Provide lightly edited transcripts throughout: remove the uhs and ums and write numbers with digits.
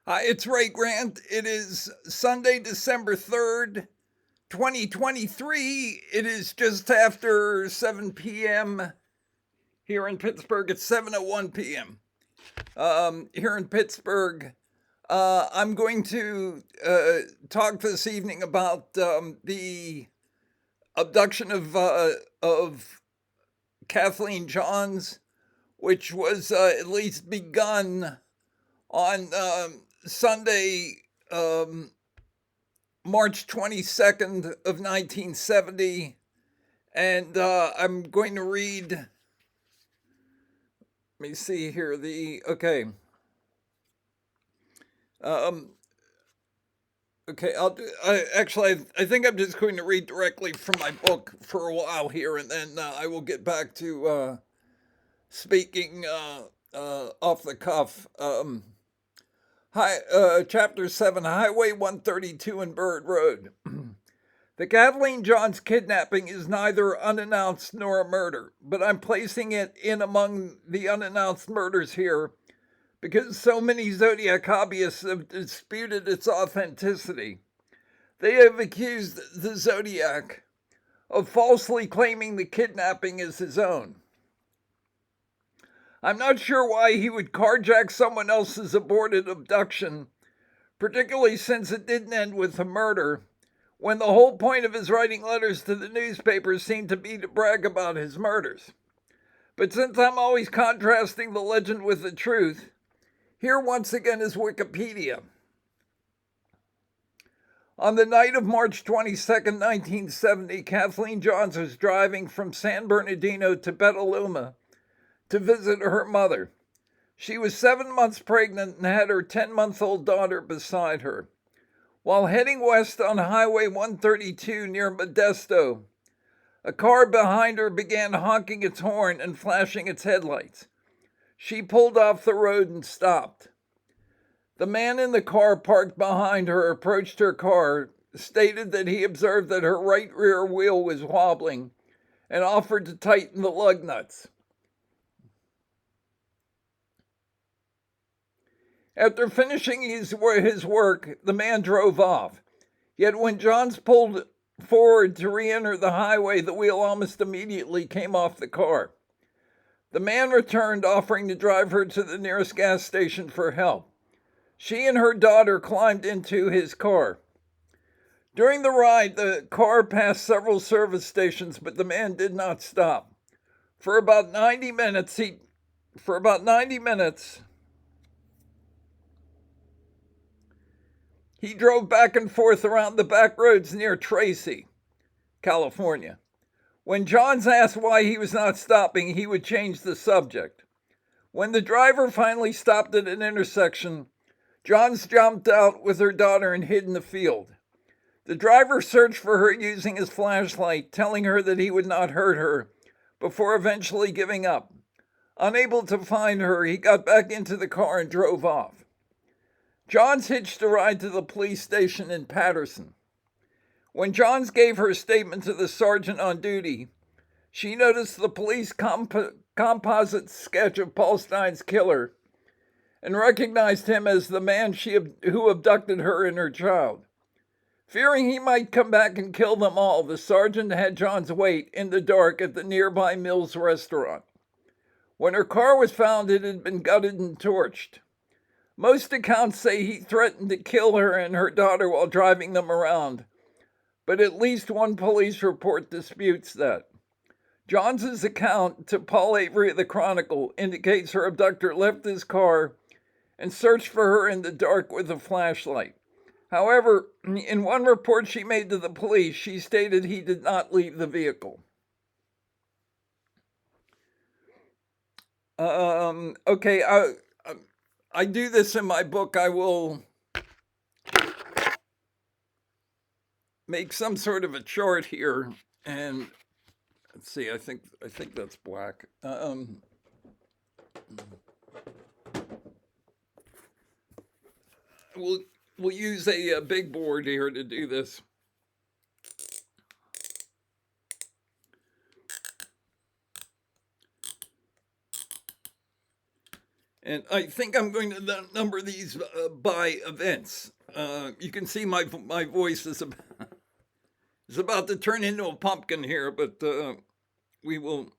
Hi, it's Ray Grant. It is Sunday, December 3rd, 2023. It is just after 7 p.m. here in Pittsburgh. It's 7:01 p.m. Here in Pittsburgh. I'm going to talk this evening about the abduction of Kathleen Johns, which was at least begun on Sunday, March 22nd of 1970. And I'm going to read, let me see here, Um, okay, I think I'm just going to read directly from my book for a while here, and then I will get back to speaking off the cuff. Chapter 7, Highway 132 and Bird Road. The Kathleen Johns kidnapping is neither unannounced nor a murder, but I'm placing it in among the unannounced murders here because so many Zodiac hobbyists have disputed its authenticity. They have accused the Zodiac of falsely claiming the kidnapping as his own. I'm not sure why he would carjack someone else's aborted abduction, particularly since it didn't end with a murder, when the whole point of his writing letters to the newspapers seemed to be to brag about his murders. But since I'm always contrasting the legend with the truth, here once again is Wikipedia. On the night of March 22nd, 1970, Kathleen Johns was driving from San Bernardino to Petaluma to visit her mother. She was 7 months pregnant and had her 10-month-old daughter beside her. While heading west on Highway 132 near Modesto, a car behind her began honking its horn and flashing its headlights. She pulled off the road and stopped. The man in the car parked behind her approached her car, stated that he observed that her right rear wheel was wobbling, and offered to tighten the lug nuts. After finishing his work, the man drove off. Yet when Johns pulled forward to re-enter the highway, the wheel almost immediately came off the car. The man returned, offering to drive her to the nearest gas station for help. She and her daughter climbed into his car. During the ride, the car passed several service stations, but the man did not stop. For about 90 minutes, he drove back and forth around the back roads near Tracy, California. When Johns asked why he was not stopping, he would change the subject. When the driver finally stopped at an intersection, Johns jumped out with her daughter and hid in the field. The driver searched for her using his flashlight, telling her that he would not hurt her, before eventually giving up. Unable to find her, he got back into the car and drove off. Johns hitched a ride to the police station in Patterson. When Johns gave her statement to the sergeant on duty, she noticed the police composite sketch of Paul Stein's killer and recognized him as the man who abducted her and her child. Fearing he might come back and kill them all, the sergeant had Johns wait in the dark at the nearby Mills restaurant. When her car was found, it had been gutted and torched. Most accounts say he threatened to kill her and her daughter while driving them around, but at least one police report disputes that. Johns's account to Paul Avery of the Chronicle indicates her abductor left his car and searched for her in the dark with a flashlight. However, in one report she made to the police, she stated he did not leave the vehicle. Okay, I do this in my book. I will make some sort of a chart here, and let's see. I think that's black. We'll use a big board here to do this. And I think I'm going to number these by events. You can see my voice is about to turn into a pumpkin here, but we will.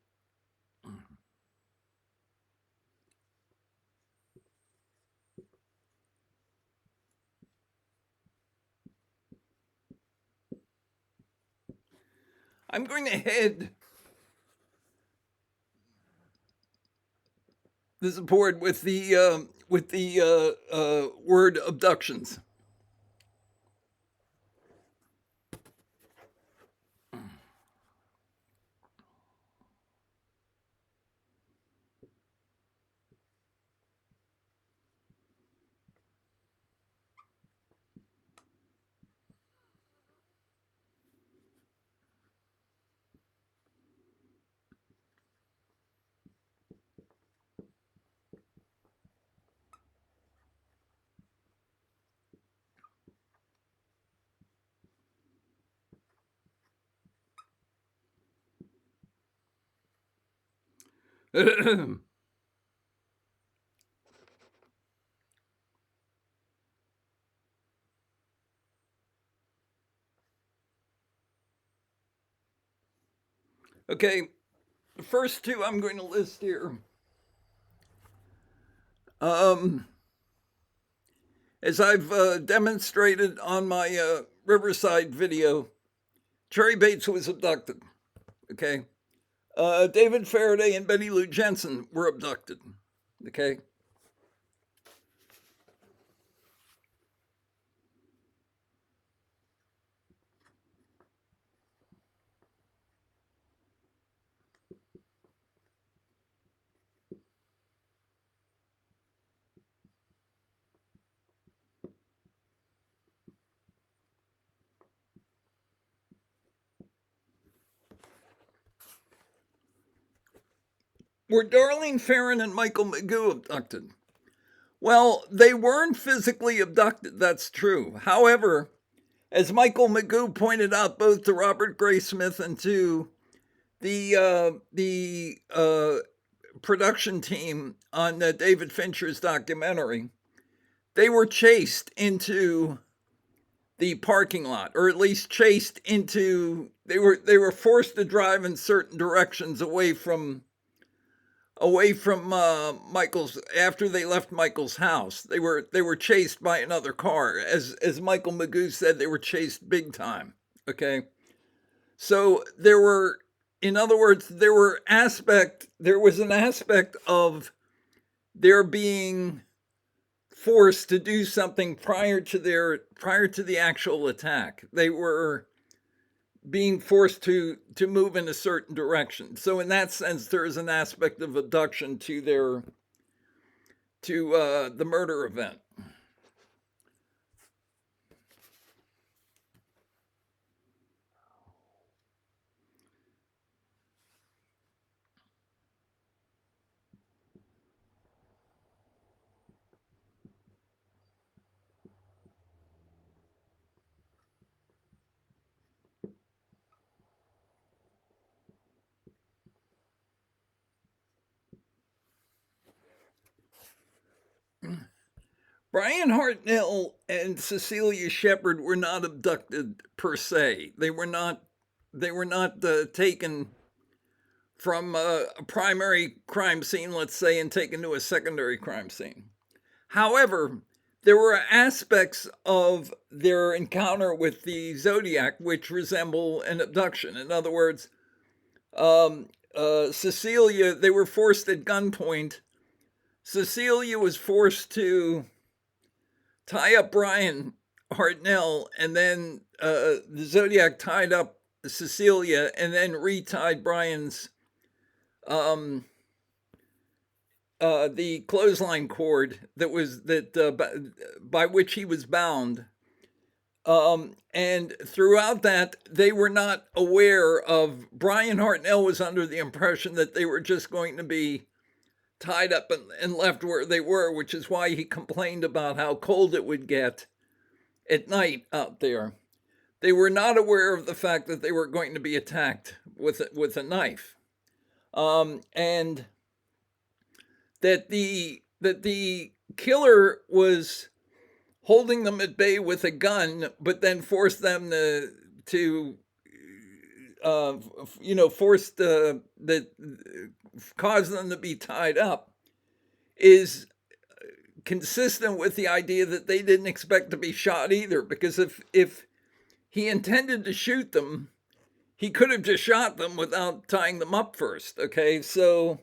I'm going to head this board with the word abductions. Okay, the first two I'm going to list here. As I've demonstrated on my Riverside video, Cherry Bates was abducted. Okay, David Faraday and Betty Lou Jensen were abducted. Okay. Were Darlene Ferrin and Michael Magoo abducted? Well, they weren't physically abducted, that's true. However, as Michael Magoo pointed out both to Robert Graysmith and to the production team on David Fincher's documentary, they were chased into the parking lot, or at least chased into. They were forced to drive in certain directions away from Michael's. After they left Michael's house, they were chased by another car. As Michael Magoo said, they were chased big time. Okay, so there were, in other words, there was an aspect of their being forced to do something prior to the actual attack. They were being forced to move in a certain direction. So in that sense, there is an aspect of abduction to the murder event. Brian Hartnell and Cecilia Shepard were not abducted per se. They were not taken from a primary crime scene, let's say, and taken to a secondary crime scene. However, there were aspects of their encounter with the Zodiac which resemble an abduction. In other words, Cecilia, they were forced at gunpoint. Cecilia was forced to tie up Brian Hartnell, and then the Zodiac tied up Cecilia and then retied Brian's the clothesline cord by which he was bound. And throughout that, they were not aware of. Brian Hartnell was under the impression that they were just going to be tied up and left where they were, which is why he complained about how cold it would get at night out there. They were not aware of the fact that they were going to be attacked with a knife, and that the that the killer was holding them at bay with a gun, but then forced them to forced the cause them to be tied up, is consistent with the idea that they didn't expect to be shot either. Because if he intended to shoot them, he could have just shot them without tying them up first. Okay, so,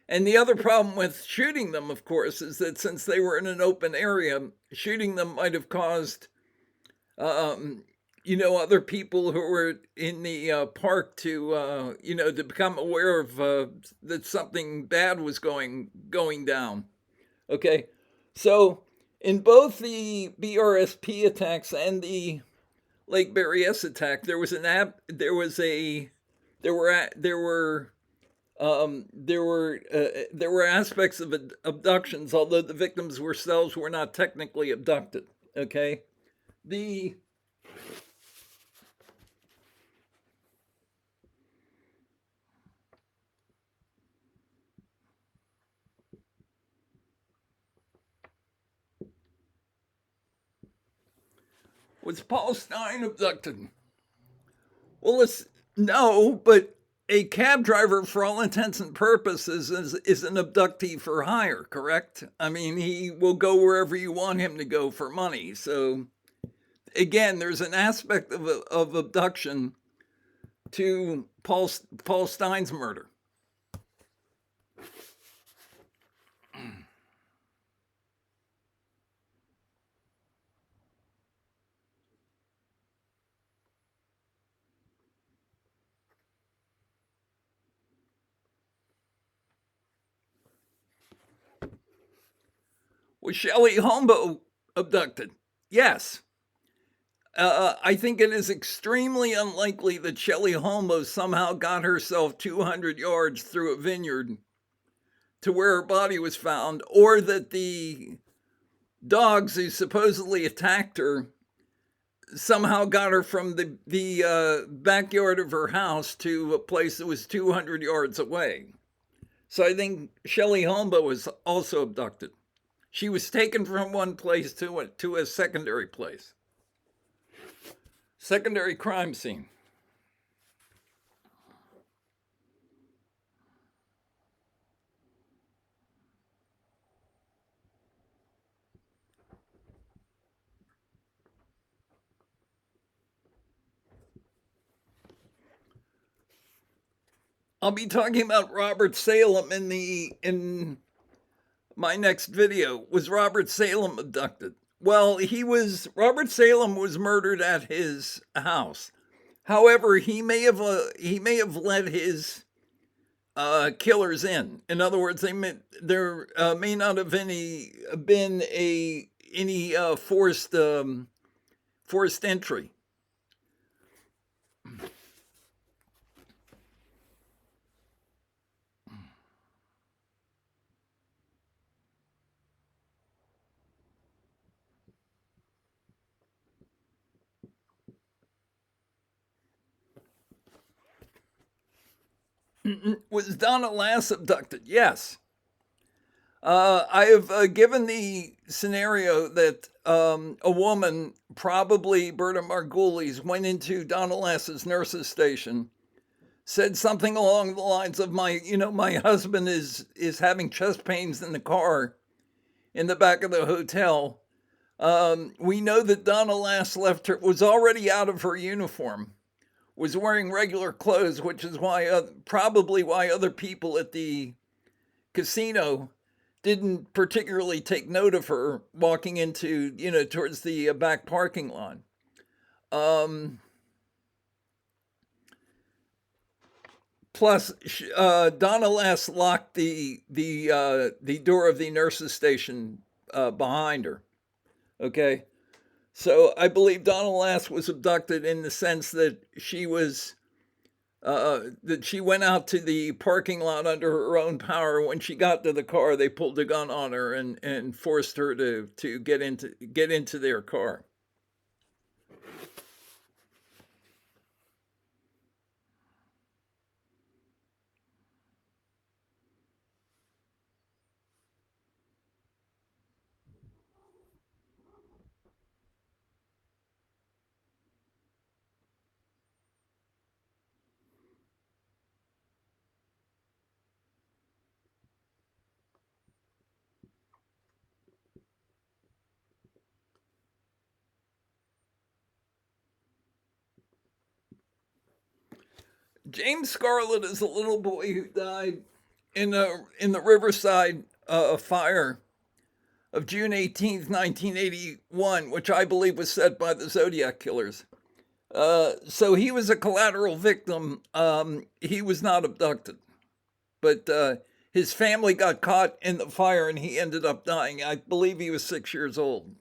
and the other problem with shooting them, of course, is that since they were in an open area, shooting them might have caused other people who were in the park to to become aware of that something bad was going down. Okay, so in both the BRSP attacks and the Lake Berryessa attack, there were aspects of abductions, although the victims themselves were not technically abducted. Okay, the Was Paul Stein abducted? Well, no, but a cab driver, for all intents and purposes, is an abductee for hire, correct? I mean, he will go wherever you want him to go for money. So, again, there's an aspect of abduction to Paul Stein's murder. Was Shelley Holmbo abducted? Yes. I think it is extremely unlikely that Shelley Holmbo somehow got herself 200 yards through a vineyard to where her body was found, or that the dogs who supposedly attacked her somehow got her from the backyard of her house to a place that was 200 yards away. So I think Shelley Holmbo was also abducted. She was taken from one place to a secondary place. Secondary crime scene. I'll be talking about Robert Salem in my next video. Was Robert Salem abducted? Well, Robert Salem was murdered at his house. However, he may have let his killers in. In other words, there may not have been any forced entry. Was Donna Lass abducted? Yes. I have given the scenario that a woman, probably Berta Margulies, went into Donna Lass's nurse's station, said something along the lines of my husband is having chest pains in the car in the back of the hotel. We know that Donna Lass was already out of her uniform, was wearing regular clothes, which is probably why other people at the casino didn't particularly take note of her walking into, towards the back parking lot. Plus, Donna Lass locked the door of the nurse's station behind her. Okay, so I believe Donna Lass was abducted in the sense that she went out to the parking lot under her own power. When she got to the car, they pulled a gun on her and forced her to get into their car. James Scarlett is a little boy who died in the Riverside fire of June 18th, 1981, which I believe was set by the Zodiac killers. So he was a collateral victim. He was not abducted, but his family got caught in the fire and he ended up dying. I believe he was 6 years old.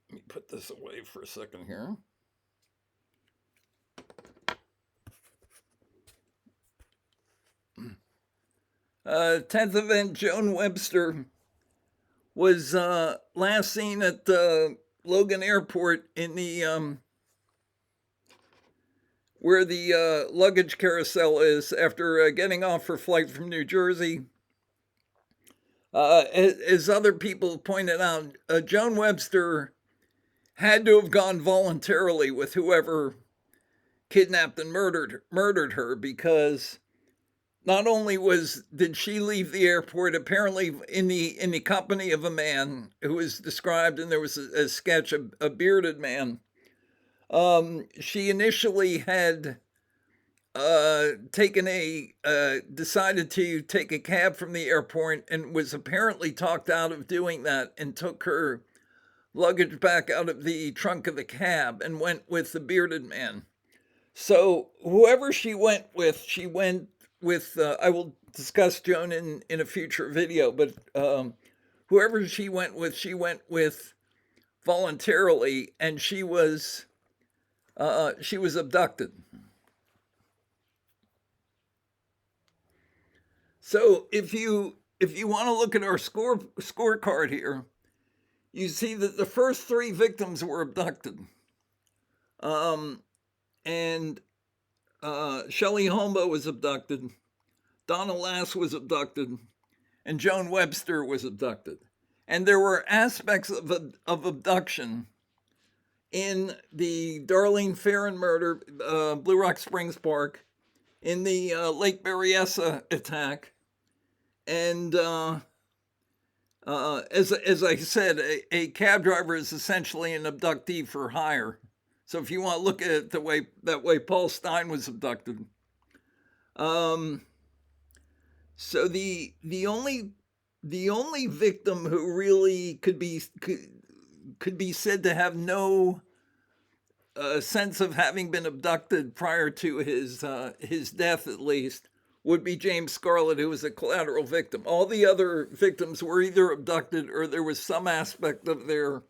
Let me put this away for a second here. 10th event, Joan Webster was last seen at the Logan Airport in the where the luggage carousel is after getting off her flight from New Jersey. As other people pointed out, Joan Webster had to have gone voluntarily with whoever kidnapped and murdered her, because not only did she leave the airport apparently in the company of a man who was described, and there was a sketch of a bearded man. She initially had decided to take a cab from the airport and was apparently talked out of doing that, and took her luggage back out of the trunk of the cab and went with the bearded man. So whoever she went with, I will discuss Joan in a future video, but whoever she went with voluntarily, and she was abducted. So if you want to look at our scorecard here, you see that the first three victims were abducted. And Shelley Holmbo was abducted, Donna Lass was abducted, and Joan Webster was abducted. And there were aspects of abduction in the Darlene Ferrin murder, Blue Rock Springs Park, in the Lake Berryessa attack, and as I said, a cab driver is essentially an abductee for hire. So if you want to look at it that way Paul Stein was abducted. So the only victim who really could be said to have no sense of having been abducted prior to his death, at least, would be James Scarlett, who was a collateral victim. All the other victims were either abducted or there was some aspect of their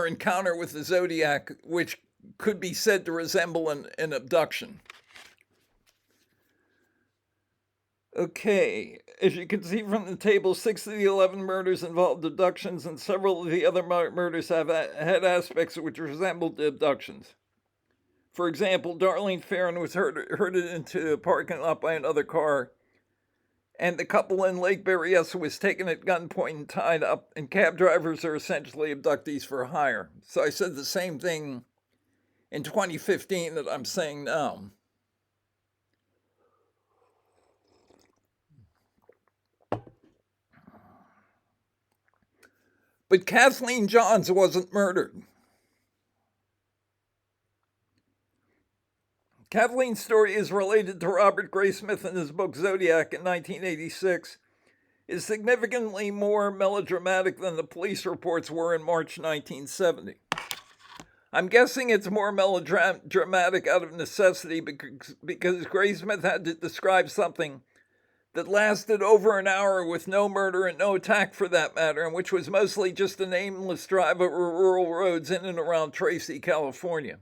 encounter with the Zodiac which could be said to resemble an abduction. Okay, as you can see from the table, 6 of the 11 murders involved abductions, and several of the other murders had aspects which resembled abductions. For example, Darlene Ferrin was herded into a parking lot by another car, and the couple in Lake Berryessa was taken at gunpoint and tied up, and cab drivers are essentially abductees for hire. So I said the same thing in 2015 that I'm saying now. But Kathleen Johns wasn't murdered. Kathleen's story is related to Robert Graysmith in his book Zodiac in 1986, is significantly more melodramatic than the police reports were in March 1970. I'm guessing it's more melodramatic out of necessity because Graysmith had to describe something that lasted over an hour with no murder and no attack for that matter, and which was mostly just a nameless drive over rural roads in and around Tracy, California.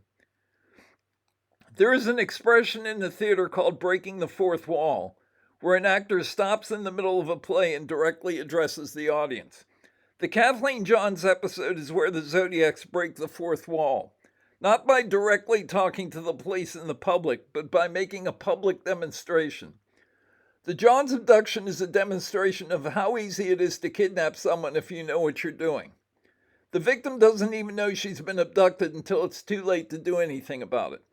There is an expression in the theater called breaking the fourth wall, where an actor stops in the middle of a play and directly addresses the audience. The Kathleen Johns episode is where the Zodiacs break the fourth wall, not by directly talking to the police and the public, but by making a public demonstration. The Johns abduction is a demonstration of how easy it is to kidnap someone if you know what you're doing. The victim doesn't even know she's been abducted until it's too late to do anything about it.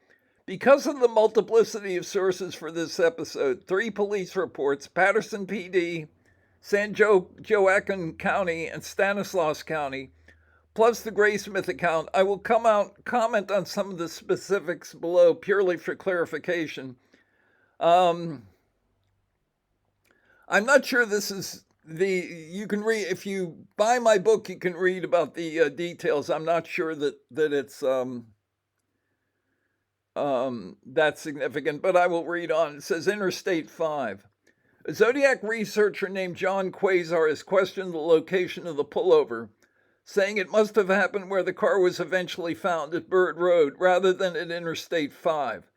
Because of the multiplicity of sources for this episode, 3 police reports, Patterson PD, San Joaquin County, and Stanislaus County, plus the Graysmith account, I will comment on some of the specifics below purely for clarification. I'm not sure this is you can read, if you buy my book, you can read about the details. I'm not sure that it's that significant, but I will read on. It says Interstate 5. A Zodiac researcher named John Quasar has questioned the location of the pullover, saying it must have happened where the car was eventually found at Bird Road rather than at Interstate 5.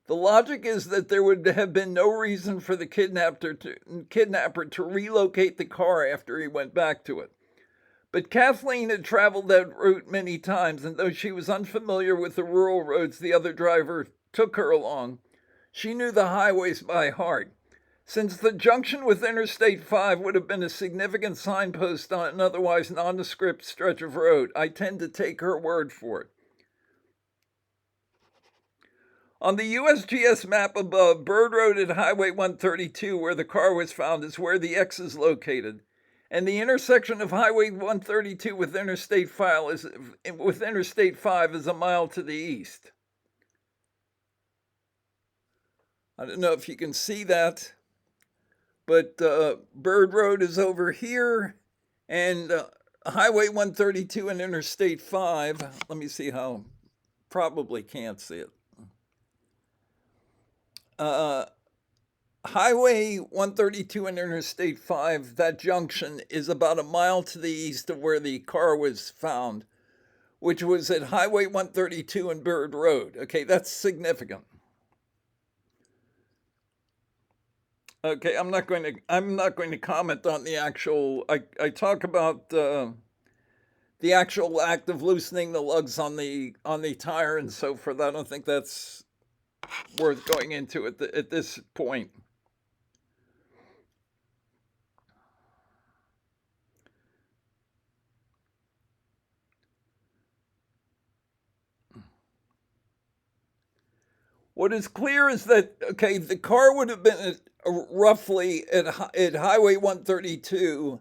The logic is that there would have been no reason for the kidnapper to relocate the car after he went back to it. But Kathleen had traveled that route many times, and though she was unfamiliar with the rural roads the other driver took her along, she knew the highways by heart. Since the junction with Interstate 5 would have been a significant signpost on an otherwise nondescript stretch of road, I tend to take her word for it. On the USGS map above, Bird Road at Highway 132, where the car was found, is where the X is located. And the intersection of Highway 132 with Interstate 5 is a mile to the east. I don't know if you can see that, but Bird Road is over here, and Highway 132 and Interstate 5, let me see how, probably can't see it. Highway 132 and Interstate 5, that junction is about a mile to the east of where the car was found, which was at Highway 132 and Bird Road. Okay, that's significant. Okay, I'm not going to comment on the actual. I talk about the actual act of loosening the lugs on the tire and so forth. I don't think that's worth going into at this point. What is clear is that, okay, the car would have been roughly at Highway 132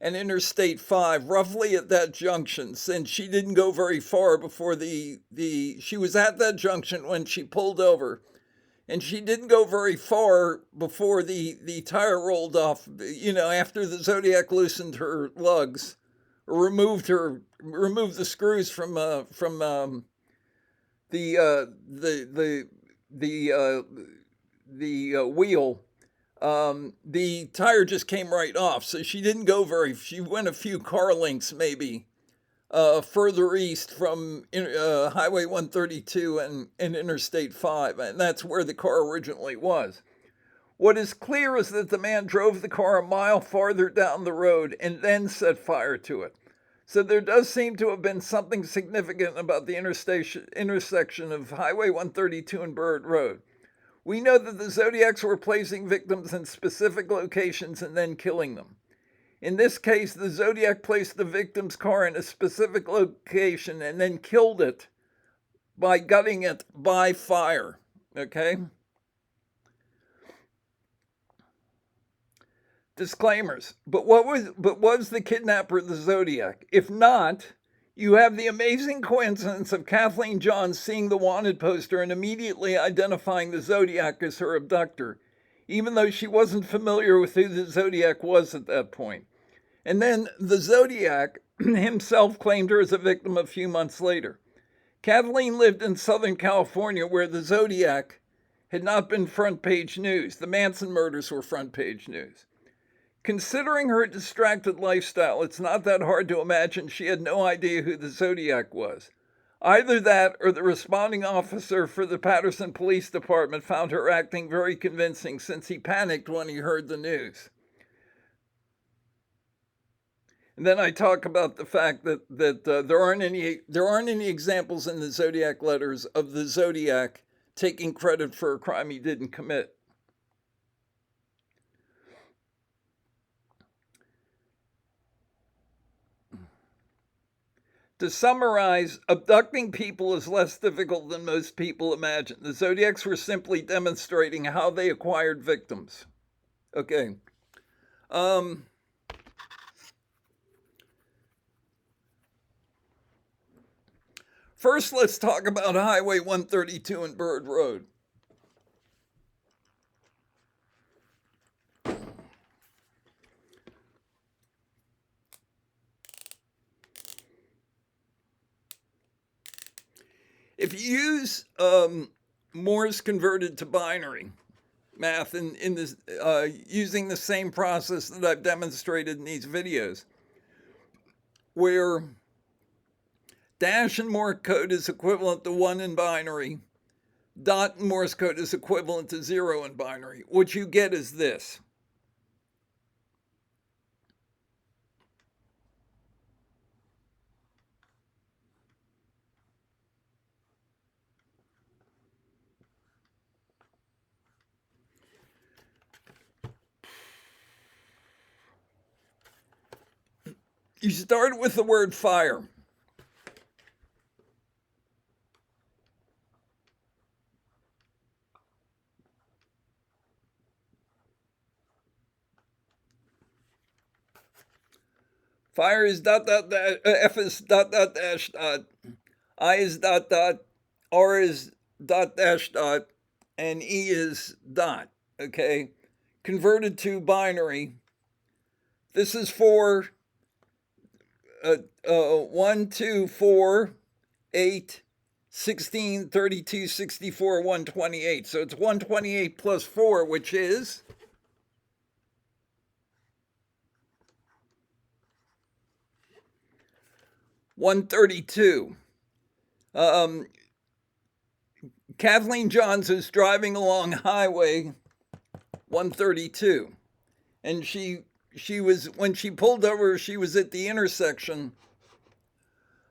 and Interstate 5, roughly at that junction, since she didn't go very far before she was at that junction when she pulled over, and she didn't go very far before the tire rolled off, after the Zodiac loosened her lugs, or removed the screws from the wheel. The tire just came right off, so she didn't go she went a few car lengths maybe further east from Highway 132 and Interstate 5, and that's where the car originally was. What is clear is that the man drove the car a mile farther down the road and then set fire to it. So there does seem to have been something significant about the intersection of Highway 132 and Bird Road. We know that the Zodiacs were placing victims in specific locations and then killing them. In this case, the Zodiac placed the victim's car in a specific location and then killed it by gutting it by fire. Okay? Disclaimers. But was the kidnapper the Zodiac? If not, you have the amazing coincidence of Kathleen Johns seeing the wanted poster and immediately identifying the Zodiac as her abductor, even though she wasn't familiar with who the Zodiac was at that point. And then the Zodiac himself claimed her as a victim a few months later. Kathleen lived in Southern California, where the Zodiac had not been front page news. The Manson murders were front page news. Considering her distracted lifestyle, it's not that hard to imagine she had no idea who the Zodiac was. Either that or the responding officer for the Patterson Police Department found her acting very convincing, since he panicked when he heard the news. And then I talk about the fact that there aren't any examples in the Zodiac letters of the Zodiac taking credit for a crime he didn't commit. To summarize, abducting people is less difficult than most people imagine. The Zodiacs were simply demonstrating how they acquired victims. Okay. First, let's talk about Highway 132 and Bird Road. If you use Morse converted to binary math in this, using the same process that I've demonstrated in these videos, where dash in Morse code is equivalent to 1 in binary, dot in Morse code is equivalent to 0 in binary, what you get is this. You start with the word fire. Fire is dot dot dash, F is dot dot dash dot, I is dot dot, R is dot dash dot, and E is dot. Okay, converted to binary. This is for 1, 2, 4, 8, 16, 32, 64, 128. So it's 128 plus 4, which is 132. Kathleen Johns is driving along Highway 132, and she was, when she pulled over, she was at the intersection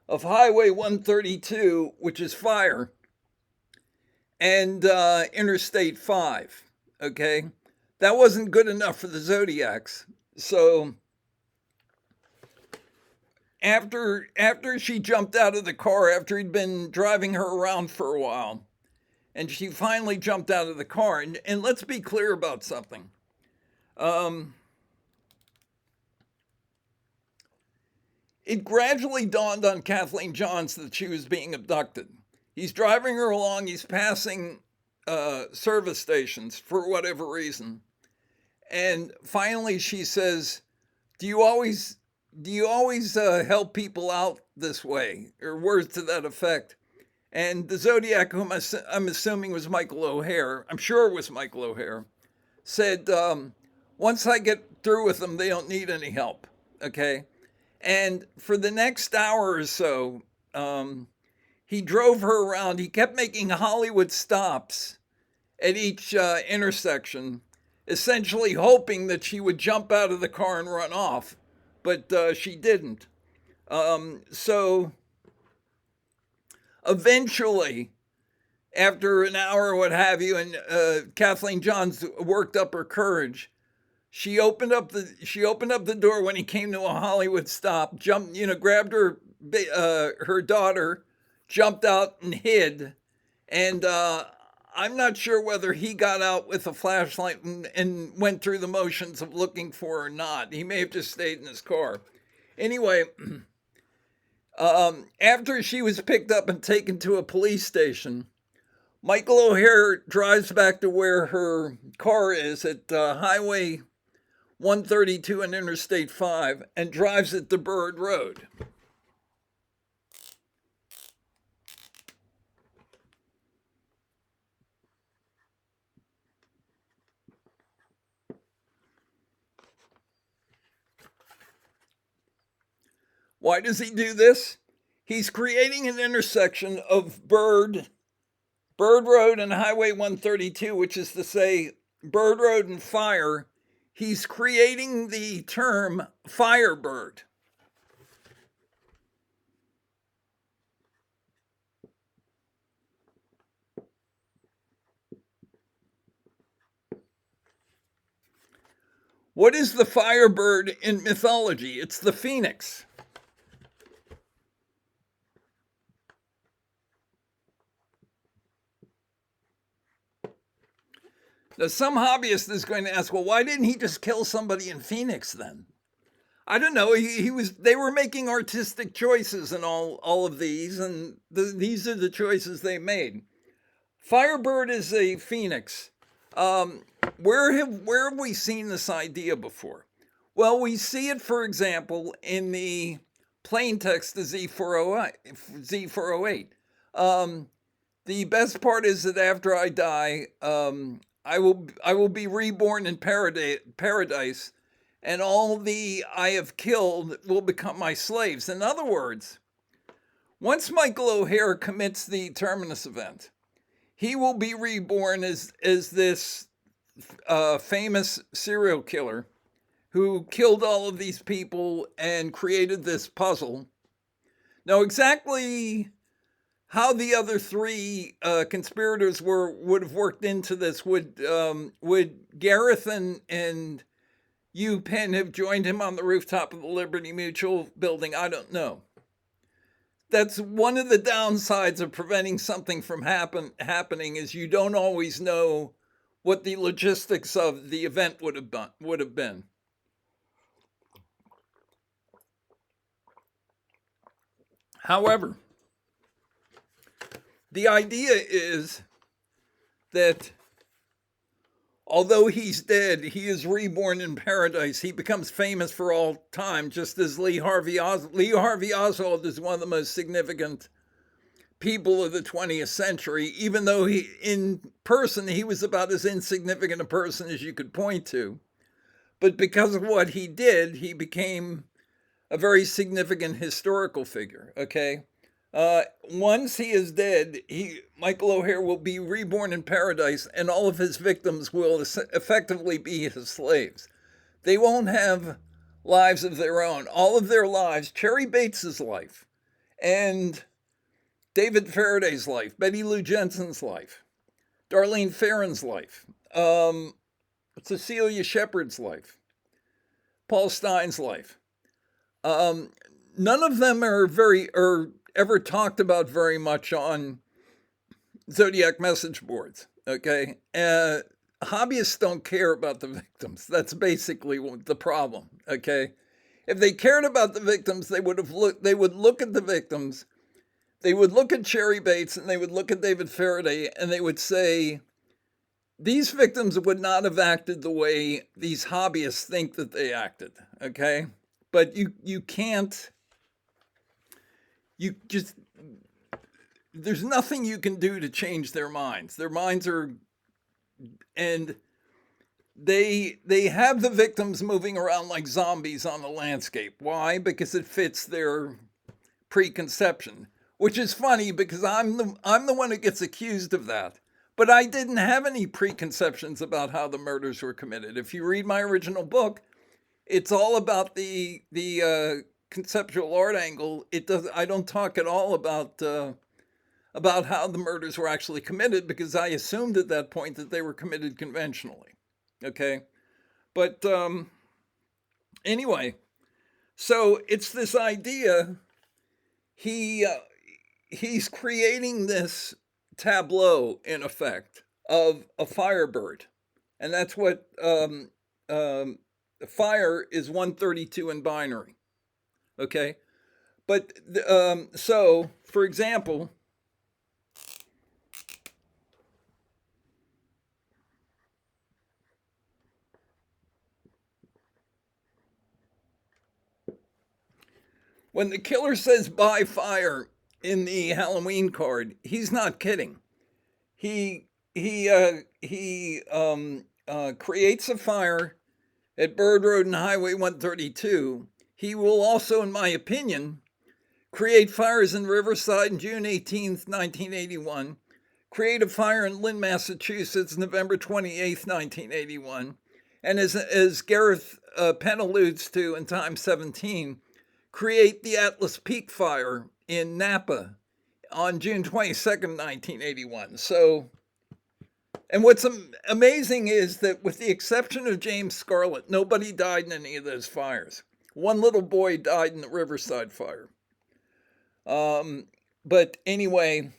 of Highway 132, which is fire, and Interstate 5. Okay, that wasn't good enough for the Zodiacs. So after she jumped out of the car, after he'd been driving her around for a while, and she finally jumped out of the car, and let's be clear about something. It gradually dawned on Kathleen Johns that she was being abducted. He's driving her along, he's passing service stations for whatever reason. And finally she says, do you always help people out this way? Or words to that effect. And the Zodiac, whom I'm assuming was Michael O'Hare, I'm sure it was Michael O'Hare, said, once I get through with them, they don't need any help. Okay. And for the next hour or so, he drove her around. He kept making Hollywood stops at each intersection, essentially hoping that she would jump out of the car and run off. But she didn't. So eventually, after an hour or what have you, and Kathleen Johns worked up her courage, she opened up the door when he came to a Hollywood stop, jumped, grabbed her daughter, jumped out and hid. And I'm not sure whether he got out with a flashlight and went through the motions of looking for her or not. He may have just stayed in his car. Anyway, after she was picked up and taken to a police station, Michael O'Hare drives back to where her car is at Highway 132 and Interstate 5 and drives it to Bird Road. Why does he do this? He's creating an intersection of Bird Road and Highway 132, which is to say Bird Road and Fire. He's creating the term Firebird. What is the Firebird in mythology? It's the phoenix. Now, some hobbyist is going to ask, well, why didn't he just kill somebody in Phoenix then? I don't know. They were making artistic choices in all of these, and these are the choices they made. Firebird is a phoenix. Where have we seen this idea before? Well, we see it, for example, in the plain text of Z408. The best part is that after I die, I will be reborn in paradise, and all the I have killed will become my slaves. In other words, once Michael O'Hare commits the Terminus event, he will be reborn as this famous serial killer who killed all of these people and created this puzzle. Now, exactly how the other three conspirators would have worked into this, would Gareth and Yu Penn have joined him on the rooftop of the Liberty Mutual building? I don't know. That's one of the downsides of preventing something from happening is you don't always know what the logistics of the event would have been. However, the idea is that although he's dead, he is reborn in paradise. He becomes famous for all time, just as Lee Harvey Oswald. Lee Harvey Oswald is one of the most significant people of the 20th century, even though in person he was about as insignificant a person as you could point to. But because of what he did, he became a very significant historical figure, okay? Once he is dead, Michael O'Hare will be reborn in paradise, and all of his victims will effectively be his slaves. They won't have lives of their own. All of their lives, Cherry Bates's life, and David Faraday's life, Betty Lou Jensen's life, Darlene Ferrin's life, Cecilia Shepard's life, Paul Stein's life. None of them are ever talked about very much on Zodiac message boards, okay? Hobbyists don't care about the victims. That's basically the problem, okay? If they cared about the victims, they would look at the victims, they would look at Cherry Bates, and they would look at David Faraday, and they would say, these victims would not have acted the way these hobbyists think that they acted, okay? But you can't, there's nothing you can do to change their minds. Their minds are, and they have the victims moving around like zombies on the landscape. Why? Because it fits their preconception, which is funny because I'm the one who gets accused of that. But I didn't have any preconceptions about how the murders were committed. If you read my original book, it's all about the conceptual art angle. I don't talk at all about how the murders were actually committed because I assumed at that point that they were committed conventionally. Okay, but anyway, so it's this idea. He's creating this tableau in effect of a Firebird, and that's what fire is 132 in binary. Okay, but so for example, when the killer says "buy fire" in the Halloween card, he's not kidding. He creates a fire at Bird Road and Highway 132. He will also, in my opinion, create fires in Riverside on June 18th, 1981, create a fire in Lynn, Massachusetts, November 28th, 1981, and as Gareth Penn alludes to in Time 17, create the Atlas Peak fire in Napa on June 22nd, 1981. So, and what's amazing is that with the exception of James Scarlett, nobody died in any of those fires. One little boy died in the Riverside fire. But anyway,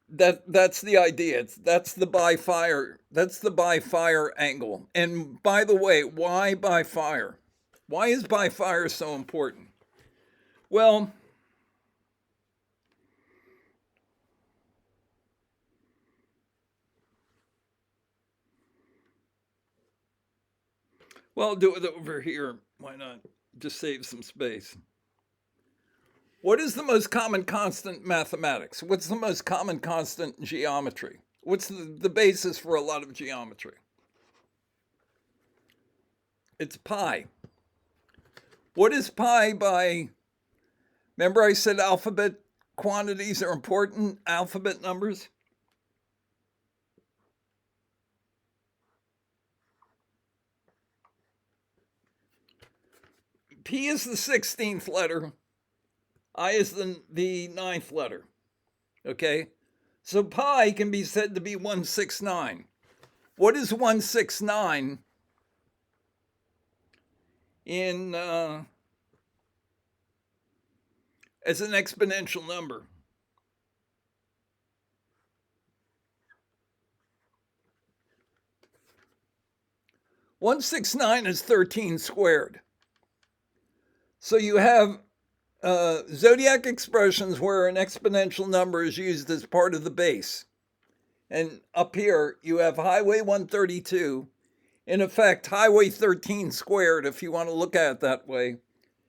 that's the idea. That's the by fire. That's the by fire angle. And by the way, why by fire? Why is by fire so important? Well, I'll do it over here. Why not? Just save some space. What is the most common constant in mathematics? What's the most common constant in geometry? What's the basis for a lot of geometry? It's pi. What is pi by? Remember, I said alphabet quantities are important, alphabet numbers? P is the 16th letter. I is the ninth letter. Okay? So pi can be said to be 169. What is 169 in as an exponential number? 169 is 13 squared. So you have zodiac expressions where an exponential number is used as part of the base. And up here, you have highway 132, in effect, highway 13 squared, if you want to look at it that way,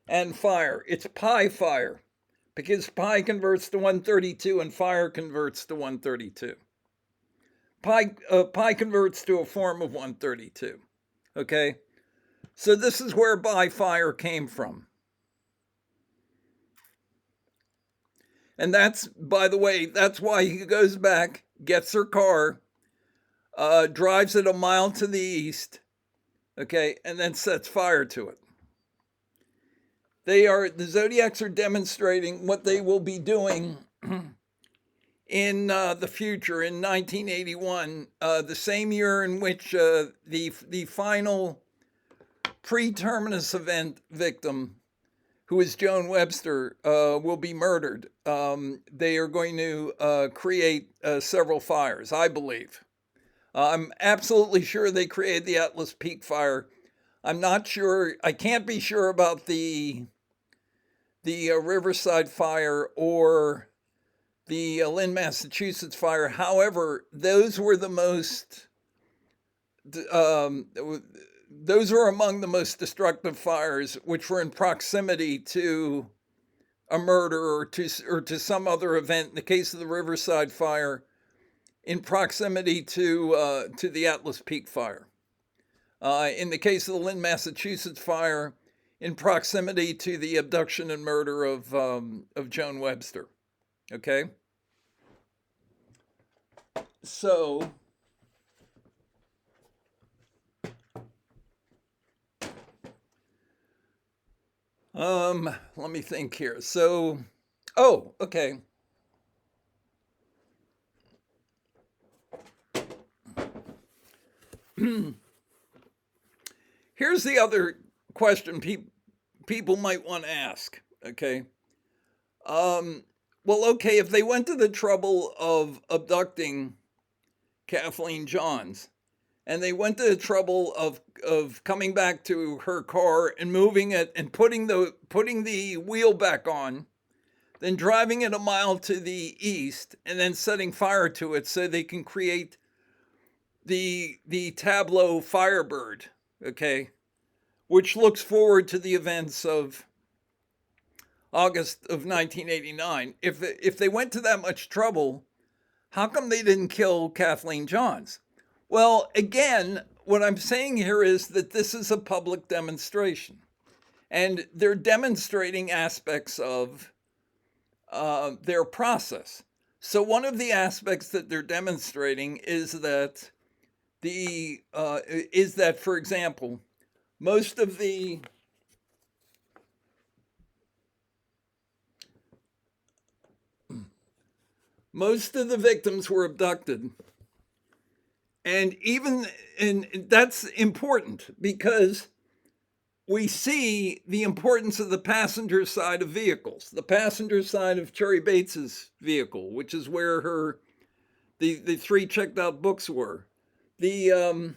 and fire. It's pi fire, because pi converts to 132 and fire converts to 132. Pi converts to a form of 132. Okay? So this is where by fire came from. And that's, by the way, that's why he goes back, gets her car, drives it a mile to the east, okay, and then sets fire to it. The Zodiacs are demonstrating what they will be doing in the future in 1981, the same year in which the final pre-terminus event victim, who is Joan Webster, will be murdered. They are going to create several fires, I believe. I'm absolutely sure they created the Atlas Peak fire. I'm not sure, I can't be sure about the Riverside fire or the Lynn, Massachusetts fire. However, those were the most, those were among the most destructive fires, which were in proximity to a murder or to some other event. In the case of the Riverside fire, in proximity to the Atlas Peak fire. In the case of the Lynn, Massachusetts fire, in proximity to the abduction and murder of Joan Webster. Okay? So, let me think here. So, oh, okay. Here's the other question people might want to ask. Okay. Well, okay, if they went to the trouble of abducting Kathleen Johns, and they went to the trouble of coming back to her car and moving it and putting the wheel back on, then driving it a mile to the east and then setting fire to it so they can create the tableau Firebird, okay, which looks forward to the events of August of 1989. If they went to that much trouble, how come they didn't kill Kathleen Johns? Well, again, what I'm saying here is that this is a public demonstration, and they're demonstrating aspects of their process. So one of the aspects that they're demonstrating is that for example, most of the victims were abducted. And that's important because we see the importance of the passenger side of vehicles, the passenger side of Cherry Bates's vehicle, which is where her The three checked out books were. The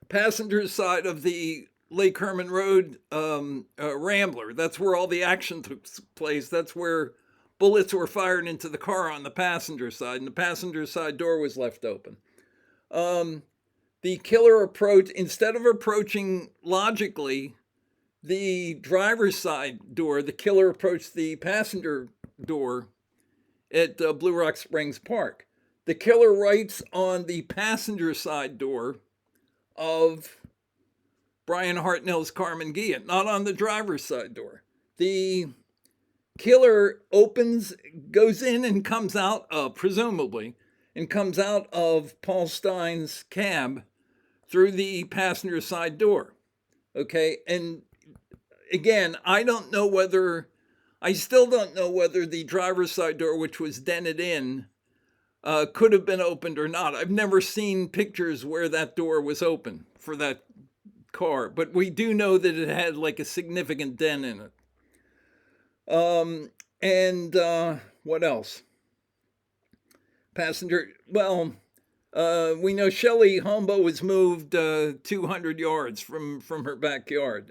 passenger side of the Lake Herman Road Rambler. That's where all the action took place. That's where bullets were fired into the car on the passenger side, and the passenger side door was left open. The killer approached, instead of approaching logically the driver's side door, the killer approached the passenger door at Blue Rock Springs Park. The killer writes on the passenger side door of Brian Hartnell's Carmen Gia, not on the driver's side door. The killer goes in and comes out, presumably, and comes out of Paul Stein's cab through the passenger side door. Okay, and again, I still don't know whether the driver's side door, which was dented in, could have been opened or not. I've never seen pictures where that door was open for that car, but we do know that it had like a significant dent in it. What else? We know Shelley Hombo was moved 200 yards from her backyard.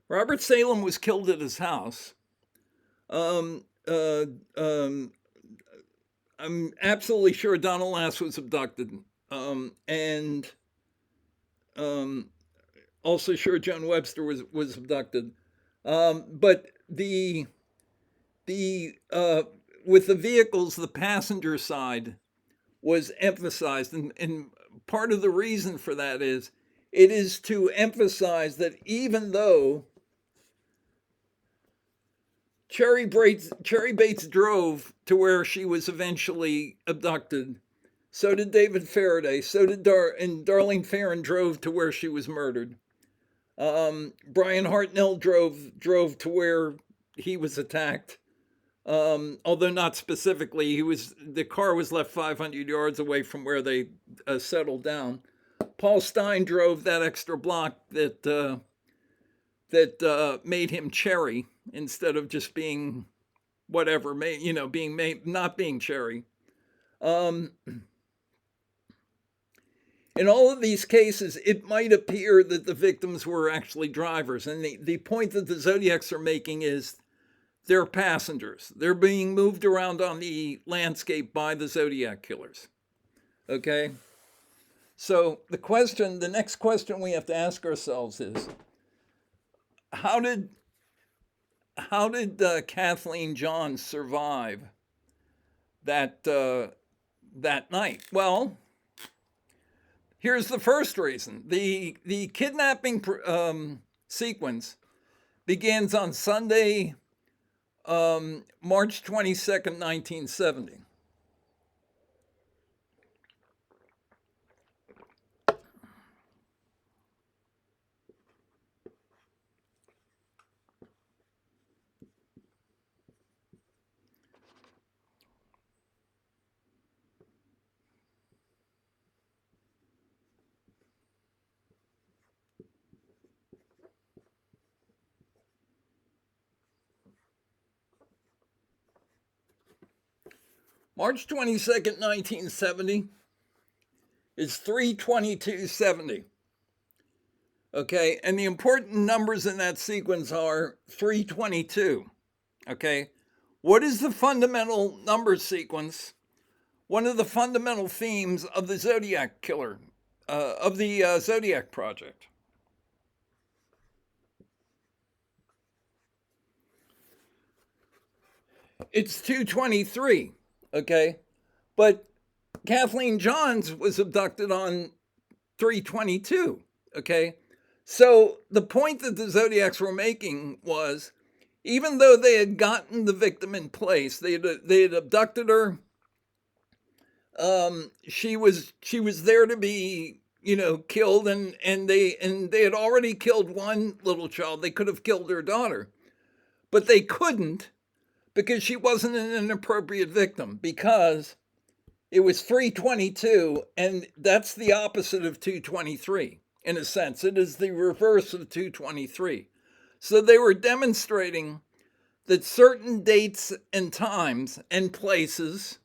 Robert Salem was killed at his house. I'm absolutely sure Donna Lass was abducted. And also sure Joan Webster was abducted. But with the vehicles, the passenger side was emphasized, and part of the reason for that is it is to emphasize that even though Cherry Bates drove to where she was eventually abducted, so did David Faraday, so did Darlene Ferrin drove to where she was murdered. Brian Hartnell drove to where he was attacked. Although not specifically, the car was left 500 yards away from where they settled down. Paul Stein drove that extra block that made him Cherry instead of just being whatever, not being Cherry. In all of these cases, it might appear that the victims were actually drivers, and the point that the Zodiacs are making is they're passengers. They're being moved around on the landscape by the Zodiac killers. Okay? So the next question we have to ask ourselves is, how did Kathleen Johns survive that night? Well, here's the first reason. The kidnapping sequence begins on Sunday, March 22nd, 1970. March 22nd, 1970 is 3/22/70. Okay, and the important numbers in that sequence are 3/22. Okay, what is the fundamental number sequence? One of the fundamental themes of the Zodiac killer, of the Zodiac Project. It's 2/23. Okay, but Kathleen Johns was abducted on 3/22. Okay, so the point that the Zodiacs were making was, even though they had gotten the victim in place, they had abducted her. She was there to be killed, and they had already killed one little child. They could have killed her daughter, but they couldn't, because she wasn't an appropriate victim, because it was 3/22, and that's the opposite of 2/23. In a sense, it is the reverse of 2/23. So they were demonstrating that certain dates and times and places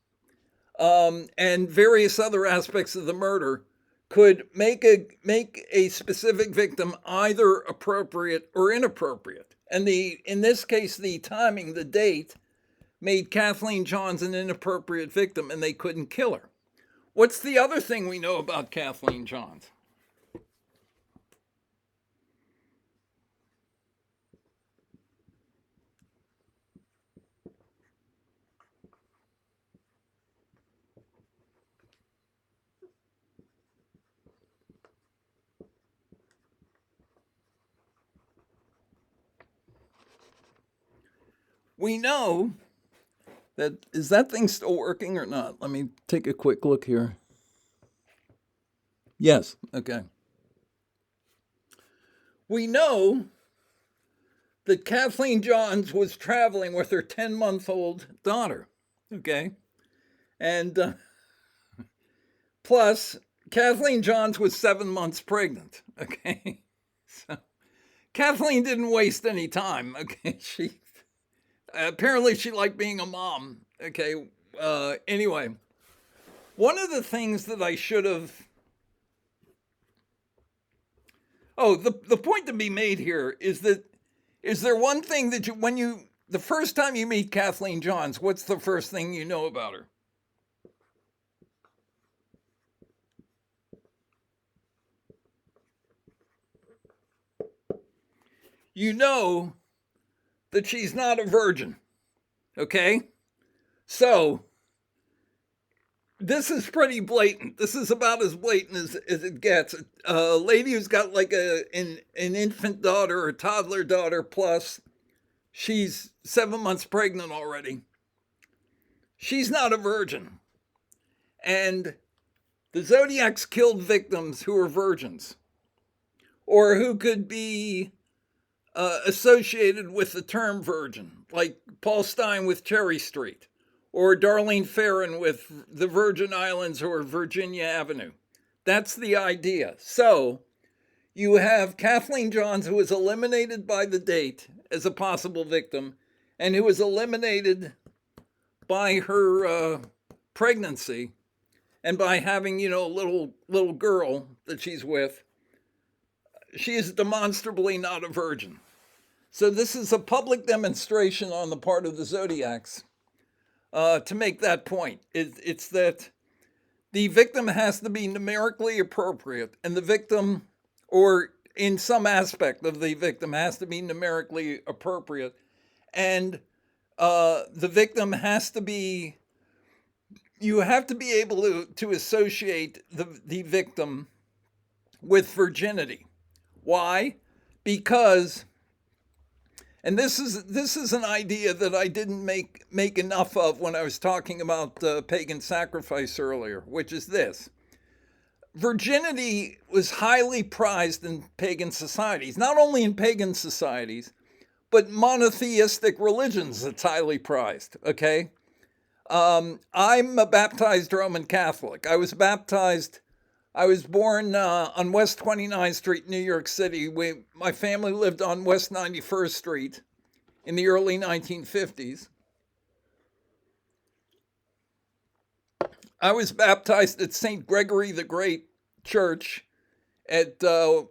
and various other aspects of the murder could make a specific victim either appropriate or inappropriate. And in this case, the timing, the date, made Kathleen Johns an inappropriate victim, and they couldn't kill her. What's the other thing we know about Kathleen Johns? We know that, is that thing still working or not? Let me take a quick look here. Yes, okay. We know that Kathleen Johns was traveling with her 10-month-old daughter, okay? And plus, Kathleen Johns was 7 months pregnant, okay? So Kathleen didn't waste any time, okay? Apparently she liked being a mom, okay? Anyway, one of the things that I should have... Oh, the point to be made here is that, is there one thing that the first time you meet Kathleen Johns, what's the first thing you know about her? You know that she's not a virgin, okay? So, this is pretty blatant. This is about as blatant as it gets. A lady who's got like an infant daughter or toddler daughter, plus she's 7 months pregnant already. She's not a virgin. And the Zodiacs killed victims who were virgins, or who could be associated with the term virgin, like Paul Stein with Cherry Street, or Darlene Ferrin with the Virgin Islands or Virginia Avenue. That's the idea. So you have Kathleen Johns, who was eliminated by the date as a possible victim, and who was eliminated by her pregnancy and by having, a little girl that she's with. She is demonstrably not a virgin. So this is a public demonstration on the part of the Zodiacs to make that point. It's that the victim has to be numerically appropriate, and the victim, or in some aspect of the victim, has to be numerically appropriate, and the victim has to be, you have to be able to associate the victim with virginity. Why? Because, and this is an idea that I didn't make enough of when I was talking about pagan sacrifice earlier, which is this. Virginity was highly prized in pagan societies, not only in pagan societies, but monotheistic religions, it's highly prized, okay? I'm a baptized Roman Catholic. I was born on West 29th Street, New York City. My family lived on West 91st Street in the early 1950s. I was baptized at St. Gregory the Great Church at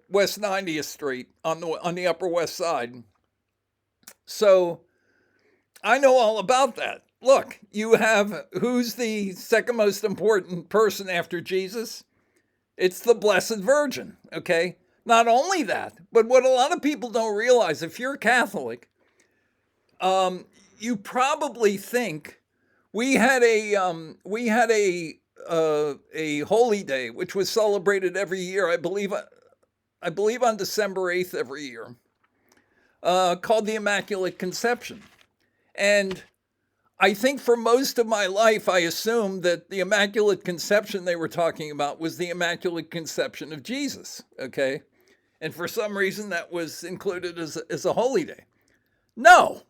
West 90th Street on the Upper West Side. So I know all about that. Look, you have, who's the second most important person after Jesus? It's the Blessed Virgin, okay? Not only that, but what a lot of people don't realize, if you're Catholic, you probably think we had a holy day which was celebrated every year. I believe on December 8th every year, called the Immaculate Conception, and I think for most of my life, I assumed that the Immaculate Conception they were talking about was the Immaculate Conception of Jesus, okay? And for some reason, that was included as a holy day. No,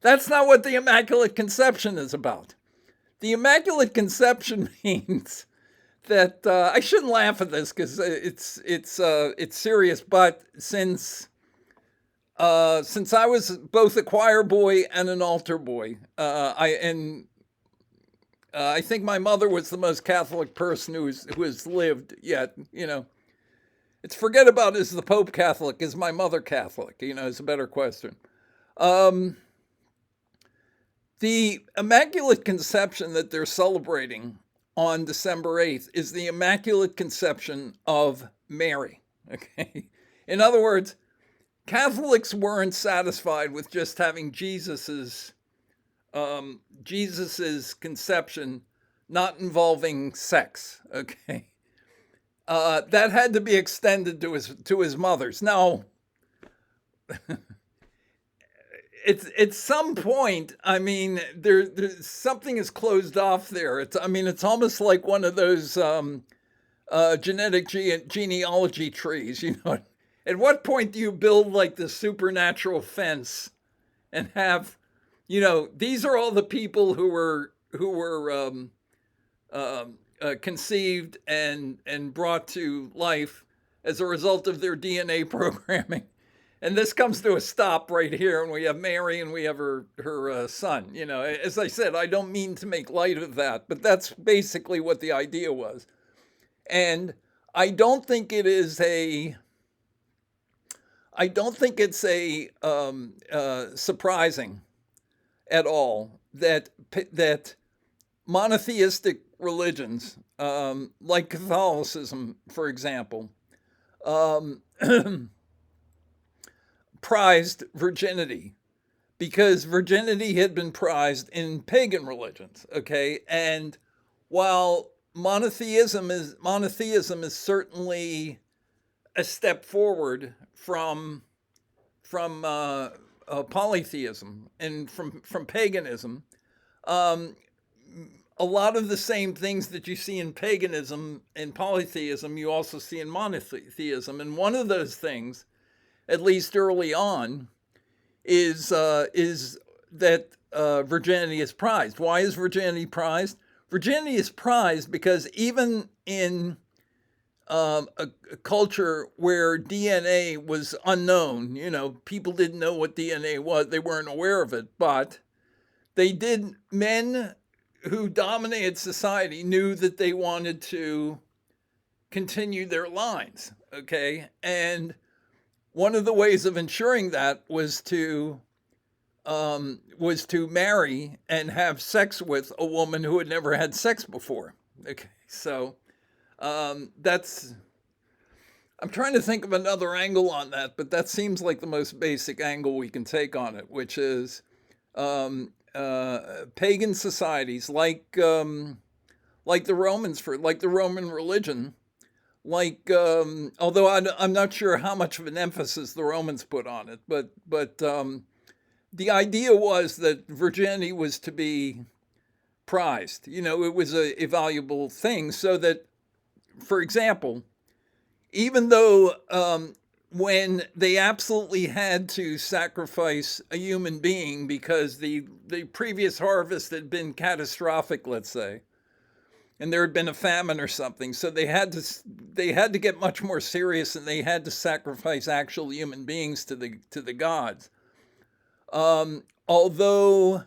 that's not what the Immaculate Conception is about. The Immaculate Conception means that, I shouldn't laugh at this because it's serious, but since Since I was both a choir boy and an altar boy, I think my mother was the most Catholic person who has lived yet. It's forget about is the Pope Catholic, is my mother Catholic? Is a better question. Um, the Immaculate Conception that they're celebrating on December 8th is the Immaculate Conception of Mary. Okay. In other words, Catholics weren't satisfied with just having Jesus's conception not involving sex. Okay. That had to be extended to his mother's. Now, it's some point. I mean, there's something is closed off there. It's almost like one of those genetic genealogy trees. At what point do you build like the supernatural fence and have, these are all the people who were conceived and brought to life as a result of their DNA programming. And this comes to a stop right here, and we have Mary and we have her son. As I said, I don't mean to make light of that, but that's basically what the idea was. And I don't think it's surprising at all that monotheistic religions, like Catholicism, for example, prized virginity, because virginity had been prized in pagan religions. Okay, and while monotheism is certainly a step forward from polytheism and from paganism. A lot of the same things that you see in paganism and polytheism, you also see in monotheism. And one of those things, at least early on, is that virginity is prized. Why is virginity prized? Virginity is prized because even in a culture where DNA was unknown, people didn't know what DNA was, they weren't aware of it, but men who dominated society knew that they wanted to continue their lines, okay? And one of the ways of ensuring that was to marry and have sex with a woman who had never had sex before. Okay, so I'm trying to think of another angle on that, but that seems like the most basic angle we can take on it, which is pagan societies like the Romans, like the Roman religion. Although I'm not sure how much of an emphasis the Romans put on it, but the idea was that virginity was to be prized. It was a valuable thing, so that, for example, even though when they absolutely had to sacrifice a human being because the previous harvest had been catastrophic, let's say, and there had been a famine or something, so they had to get much more serious, and they had to sacrifice actual human beings to the gods. Although,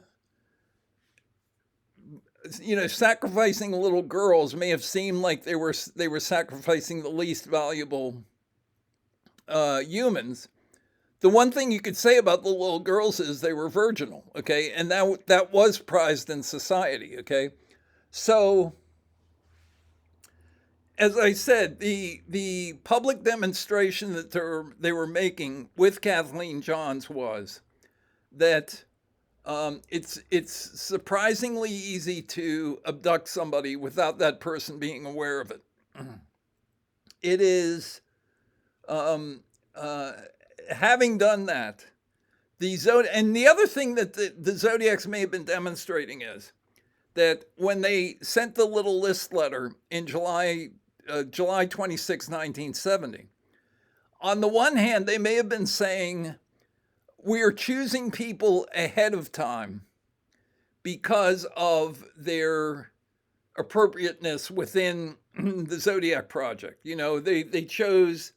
sacrificing little girls may have seemed like they were sacrificing the least valuable humans. The one thing you could say about the little girls is they were virginal, okay, and that was prized in society, okay. So, as I said, the public demonstration that they were making with Kathleen Johns was that it's surprisingly easy to abduct somebody without that person being aware of it. It is, having done that, and the other thing that the Zodiacs may have been demonstrating is that when they sent the little list letter in July 26, 1970, on the one hand, they may have been saying, we are choosing people ahead of time because of their appropriateness within the Zodiac project. They chose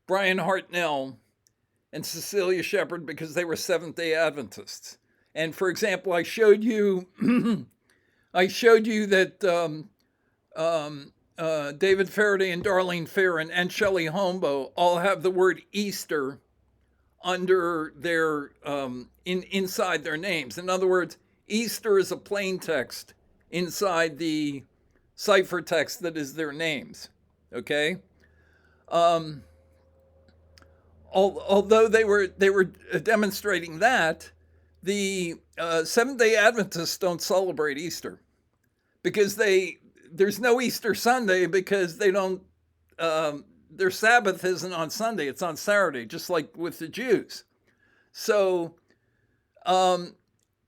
Brian Hartnell and Cecilia Shepard because they were Seventh-day Adventists. And for example, I showed you, that David Faraday and Darlene Ferrin and Shelley Holmboe all have the word Easter under their inside their names. In other words, Easter is a plain text inside the ciphertext that is their names. Okay. Although they were demonstrating that, the Seventh-day Adventists don't celebrate Easter because there's no Easter Sunday because they don't. Their Sabbath isn't on Sunday; it's on Saturday, just like with the Jews. So, in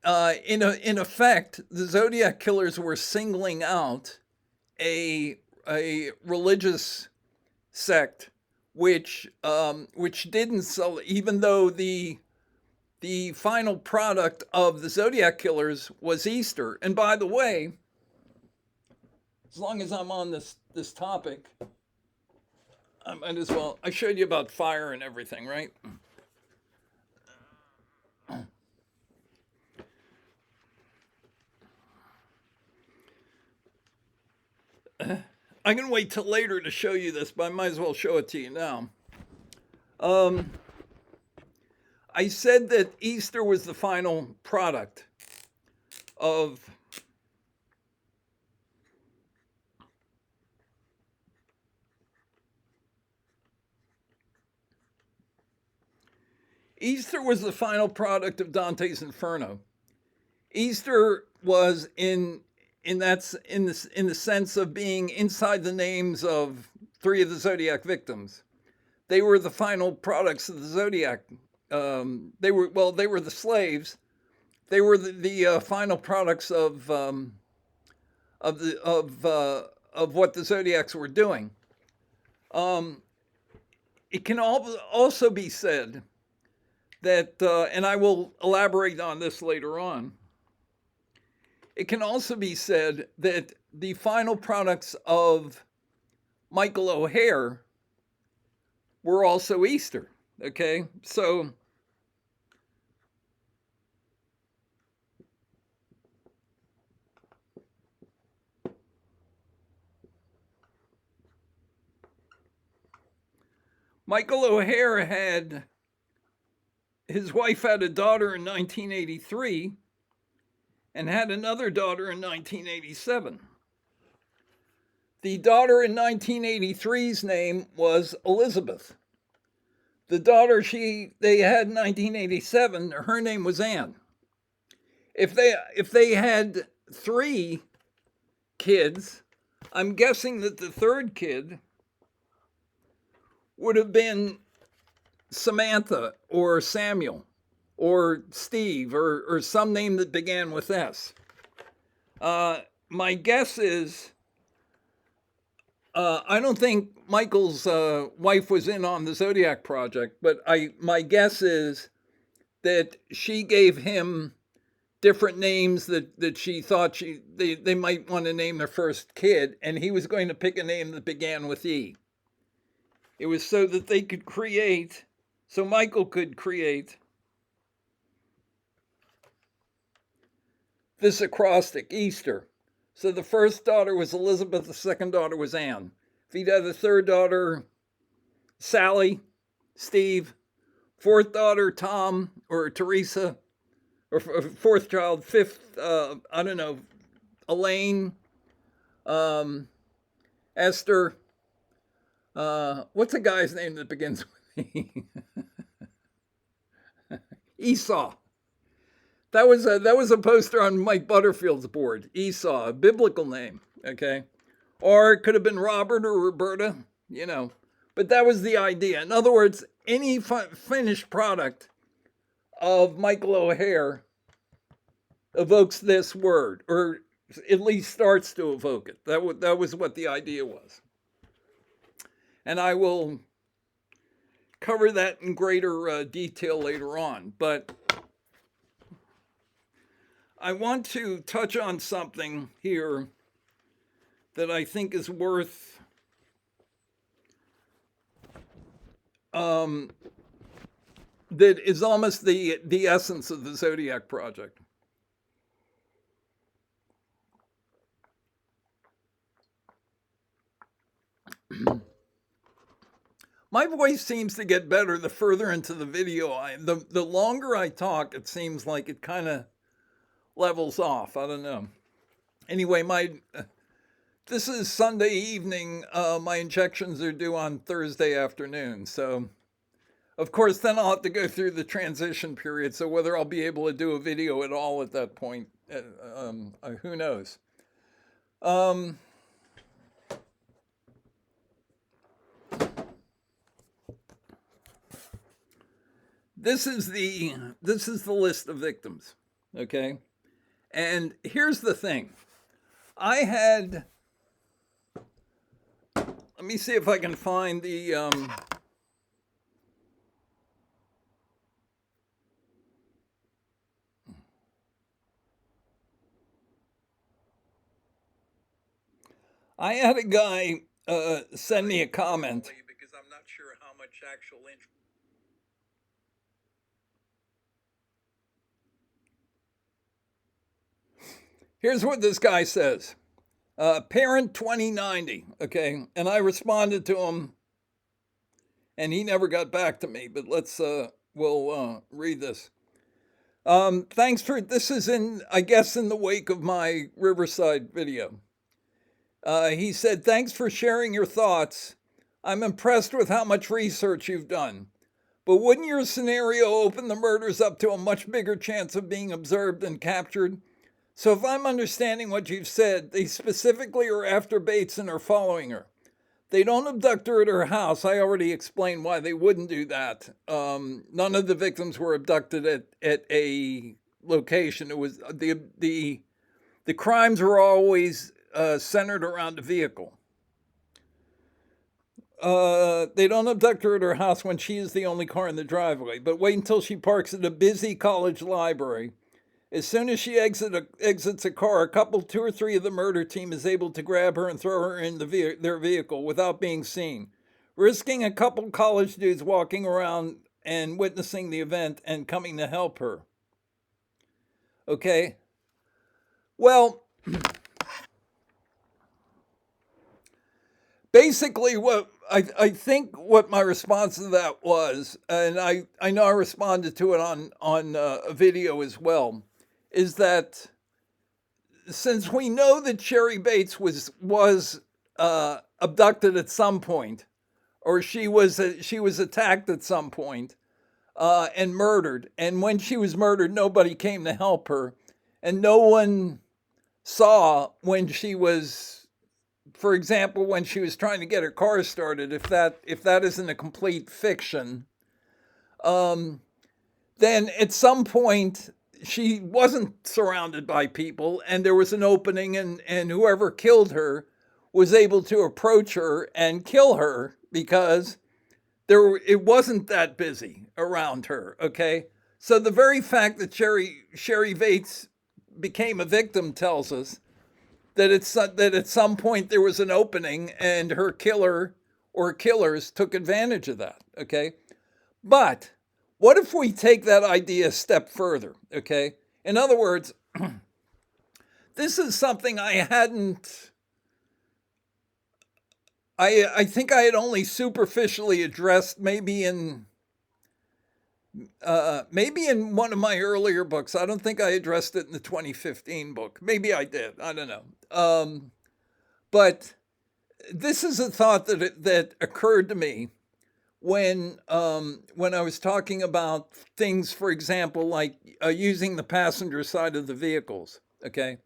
effect, the Zodiac killers were singling out a religious sect which didn't sell, even though the final product of the Zodiac killers was Easter. And by the way, as long as I'm on this topic, I might as well. I showed you about fire and everything, right? I can wait till later to show you this, but I might as well show it to you now. I said that Easter was the final product of Easter was the final product of Dante's Inferno. Easter was in the sense of being inside the names of 3 of the Zodiac victims. They were the final products of the Zodiac. They were the slaves. They were the final products of what the Zodiacs were doing. It can also be said that, and I will elaborate on this later on. It can also be said that the final products of Michael O'Hare were also Easter. Okay, so Michael O'Hare his wife had a daughter in 1983 and had another daughter in 1987. The daughter in 1983's name was Elizabeth. The daughter they had in 1987, her name was Anne. If they had 3 kids, I'm guessing that the 3rd kid would have been Samantha or Samuel or Steve or some name that began with S. My guess is, I don't think Michael's wife was in on the Zodiac project, but my guess is that she gave him different names that she thought they might want to name their first kid, and he was going to pick a name that began with E. It was so that they could create, so Michael could create this acrostic, Easter. So the first daughter was Elizabeth, the second daughter was Anne. If he'd had the 3rd daughter, Sally, Steve, 4th daughter, Tom or Teresa, or 4th child, 5th, I don't know, Elaine, Esther. What's a guy's name that begins with E? Esau. That was a poster on Mike Butterfield's board. Esau, a biblical name, okay? Or it could have been Robert or Roberta, But that was the idea. In other words, any finished product of Michael O'Hare evokes this word, or at least starts to evoke it. That was what the idea was. And I will cover that in greater detail later on. But I want to touch on something here that I think is worth that is almost the essence of the Zodiac project. My voice seems to get better the further into the video. The longer I talk, it seems like it kind of levels off. I don't know. Anyway, my this is Sunday evening. My injections are due on Thursday afternoon. So, of course, then I'll have to go through the transition period. So, whether I'll be able to do a video at all at that point, who knows? This is the list of victims. Okay, and here's the thing. I had. Let me see if I can find the. I had a guy send me a comment because I'm not sure how much actual interest. Here's what this guy says. Parent 2090, okay? And I responded to him, and he never got back to me, but we'll read this. Thanks for, this is I guess, in the wake of my Riverside video. He said, thanks for sharing your thoughts. I'm impressed with how much research you've done. But wouldn't your scenario open the murders up to a much bigger chance of being observed and captured? So if I'm understanding what you've said, they specifically are after Bates and are following her. They don't abduct her at her house. I already explained why they wouldn't do that. None of the victims were abducted at a location. It was the crimes were always centered around a vehicle. They don't abduct her at her house when she is the only car in the driveway, but wait until she parks at a busy college library. As soon as she exits a car, a couple, two or three of the murder team is able to grab her and throw her in their vehicle without being seen, risking a couple college dudes walking around and witnessing the event and coming to help her. Okay? Well, basically what I think what my response to that was, and I know I responded to it on a video as well, is that since we know that Sherry Bates was abducted at some point, or she was attacked at some point, and murdered, and when she was murdered, nobody came to help her, and no one saw when she was, for example, when she was trying to get her car started. If that isn't a complete fiction, then at some point she wasn't surrounded by people, and there was an opening, and whoever killed her was able to approach her and kill her because it wasn't that busy around her. Okay, so the very fact that Sherry Bates became a victim tells us that at some point there was an opening, and her killer or killers took advantage of that. Okay, but what if we take that idea a step further? Okay, in other words, this is something I hadn't. I think I had only superficially addressed maybe in one of my earlier books. I don't think I addressed it in the 2015 book. Maybe I did. I don't know. But this is a thought that occurred to me when I was talking about things, for example, like using the passenger side of the vehicles. Okay,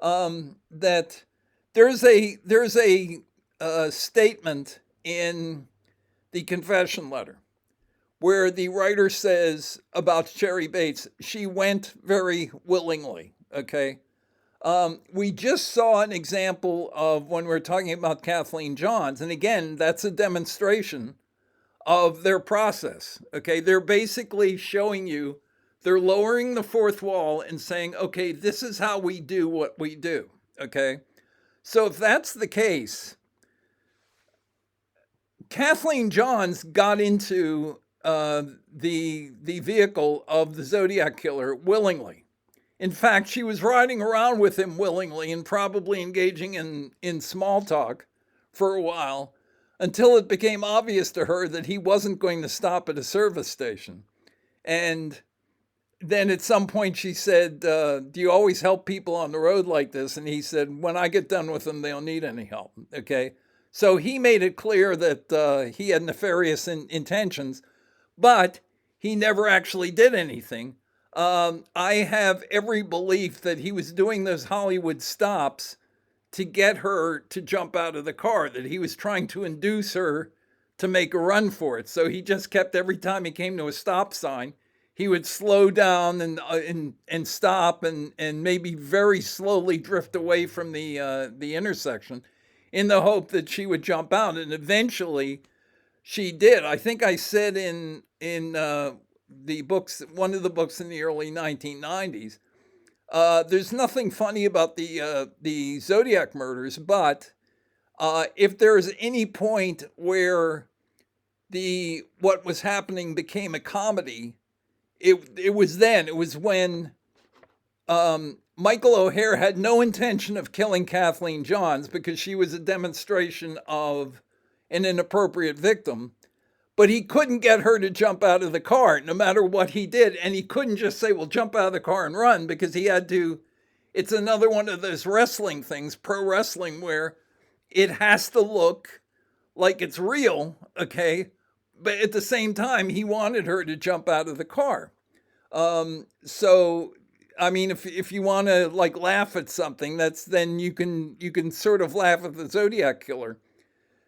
that there's a statement in the confession letter where the writer says about Sherry Bates, she went very willingly. Okay. We just saw an example of when we're talking about Kathleen Johns, and again, that's a demonstration of their process. Okay, they're basically showing you, they're lowering the fourth wall and saying, okay, this is how we do what we do. Okay, so if that's the case, Kathleen Johns got into the vehicle of the Zodiac killer willingly. In fact, she was riding around with him willingly and probably engaging in small talk for a while until it became obvious to her that he wasn't going to stop at a service station. And then at some point she said, do you always help people on the road like this? And he said, when I get done with them, they don't need any help. Okay. So he made it clear that he had nefarious intentions, but he never actually did anything. I have every belief that he was doing those Hollywood stops to get her to jump out of the car, that he was trying to induce her to make a run for it. So he just kept, every time he came to a stop sign, he would slow down and stop and maybe very slowly drift away from the intersection in the hope that she would jump out. And eventually she did. I think I said in the books, one of the books in the early 1990s, there's nothing funny about the Zodiac murders, but if there's any point where what was happening became a comedy, it was then. It was when Michael O'Hare had no intention of killing Kathleen Johns because she was a demonstration of an inappropriate victim. But he couldn't get her to jump out of the car no matter what he did. And he couldn't just say, well, jump out of the car and run, because he had to. It's another one of those wrestling things, pro wrestling, where it has to look like it's real, okay? But at the same time, he wanted her to jump out of the car. So, I mean, if you want to like laugh at something, then you can sort of laugh at the Zodiac killer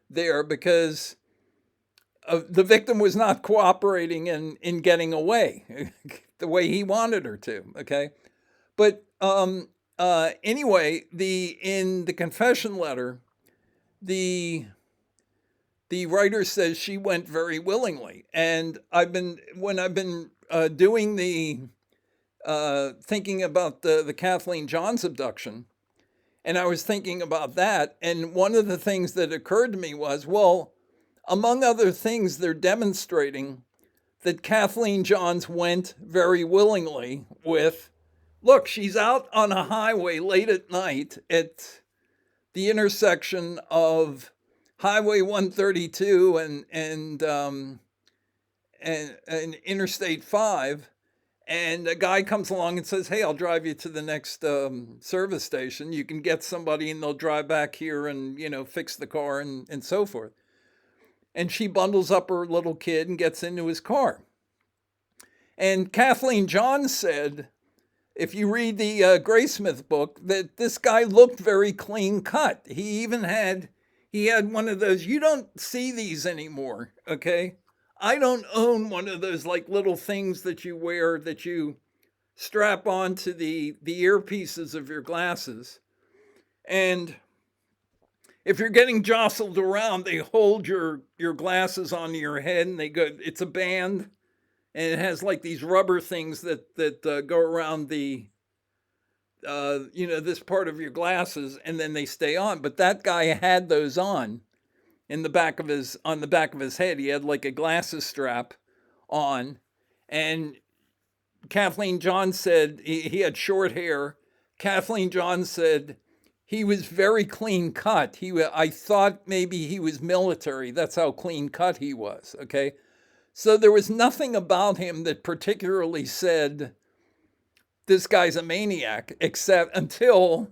there, because the victim was not cooperating in getting away the way he wanted her to. Okay, but anyway, in the confession letter, the writer says she went very willingly, and when I've been doing the thinking about the Kathleen Johns abduction, and I was thinking about that, and one of the things that occurred to me was, well, among other things, they're demonstrating that Kathleen Johns went very willingly with, look, she's out on a highway late at night at the intersection of Highway 132 and Interstate 5. And a guy comes along and says, hey, I'll drive you to the next service station. You can get somebody and they'll drive back here and, fix the car and so forth. And she bundles up her little kid and gets into his car. And Kathleen Johns said, if you read the Graysmith book, that this guy looked very clean cut. He had one of those, you don't see these anymore, okay? I don't own one of those like little things that you wear that you strap onto the earpieces of your glasses. And if you're getting jostled around, they hold your glasses onto your head and it's a band, and it has like these rubber things that go around the, this part of your glasses, and then they stay on. But that guy had those on on the back of his head. He had like a glasses strap on, and Kathleen Johns said he had short hair. Kathleen Johns said he was very clean cut. I thought maybe he was military. That's how clean cut he was. Okay. So there was nothing about him that particularly said this guy's a maniac, except until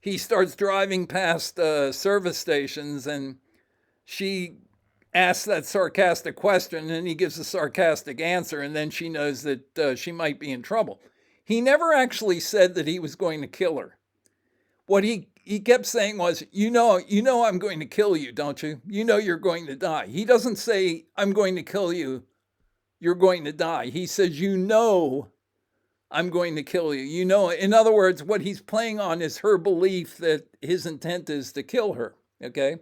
he starts driving past service stations and she asks that sarcastic question and he gives a sarcastic answer, and then she knows that she might be in trouble. He never actually said that he was going to kill her. What he kept saying was, you know I'm going to kill you, don't you? You know you're going to die. He doesn't say, I'm going to kill you, you're going to die. He says, I'm going to kill you. In other words, what he's playing on is her belief that his intent is to kill her, okay?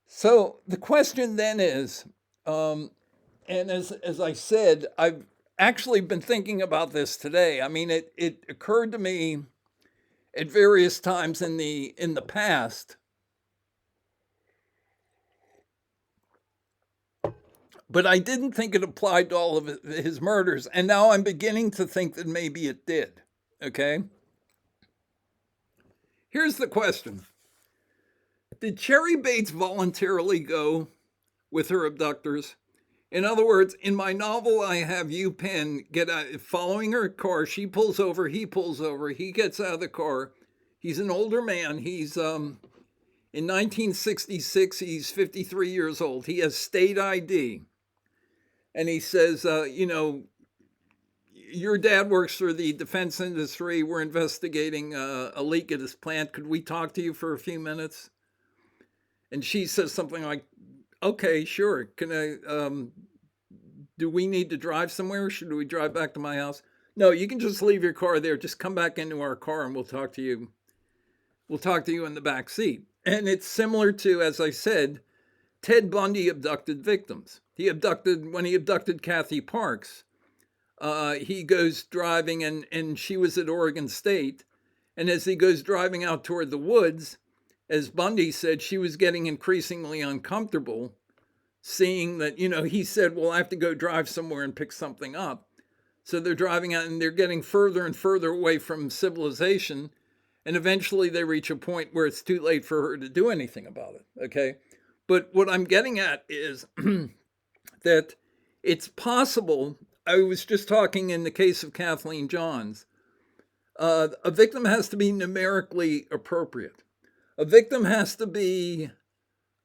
So the question then is, and as I said, I've actually been thinking about this today. I mean, it occurred to me at various times in the past. But I didn't think it applied to all of his murders. And now I'm beginning to think that maybe it did. Okay? Here's the question. Did Cherry Bates voluntarily go with her abductors? In other words, in my novel, I have Yu Penn get out, following her car. She pulls over, he pulls over, he gets out of the car. He's an older man. He's in 1966, he's 53 years old. He has state ID. And he says, your dad works for the defense industry. We're investigating a leak at his plant. Could we talk to you for a few minutes? And she says something like, okay, sure. Can I, do we need to drive somewhere? Or should we drive back to my house? No, you can just leave your car there. Just come back into our car and we'll talk to you. We'll talk to you in the back seat. And it's similar to, as I said, Ted Bundy abducted victims. When he abducted Kathy Parks, he goes driving and she was at Oregon State. And as he goes driving out toward the woods, as Bundy said, she was getting increasingly uncomfortable seeing that, he said, well, I have to go drive somewhere and pick something up. So they're driving out and they're getting further and further away from civilization. And eventually they reach a point where it's too late for her to do anything about it. Okay. But what I'm getting at is that it's possible. I was just talking in the case of Kathleen Johns. A victim has to be numerically appropriate. A victim has to be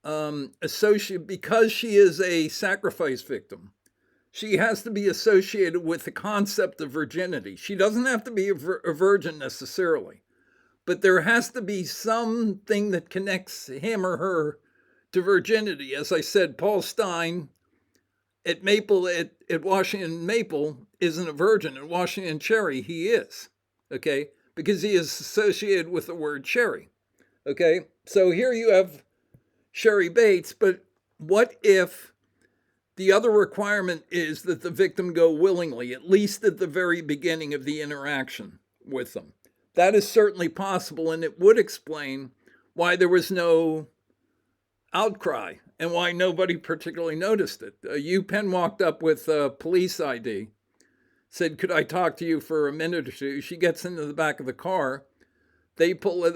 associated, because she is a sacrifice victim. She has to be associated with the concept of virginity. She doesn't have to be a virgin necessarily, but there has to be something that connects him or her to virginity. As I said, Paul Stein at Washington Maple isn't a virgin. At Washington Cherry, he is, okay? Because he is associated with the word cherry, okay? So here you have Cherry Bates, but what if the other requirement is that the victim go willingly, at least at the very beginning of the interaction with them? That is certainly possible, and it would explain why there was no outcry and why nobody particularly noticed it. Yu Penn walked up with police ID, said, could I talk to you for a minute or two? She gets into the back of the car. They pull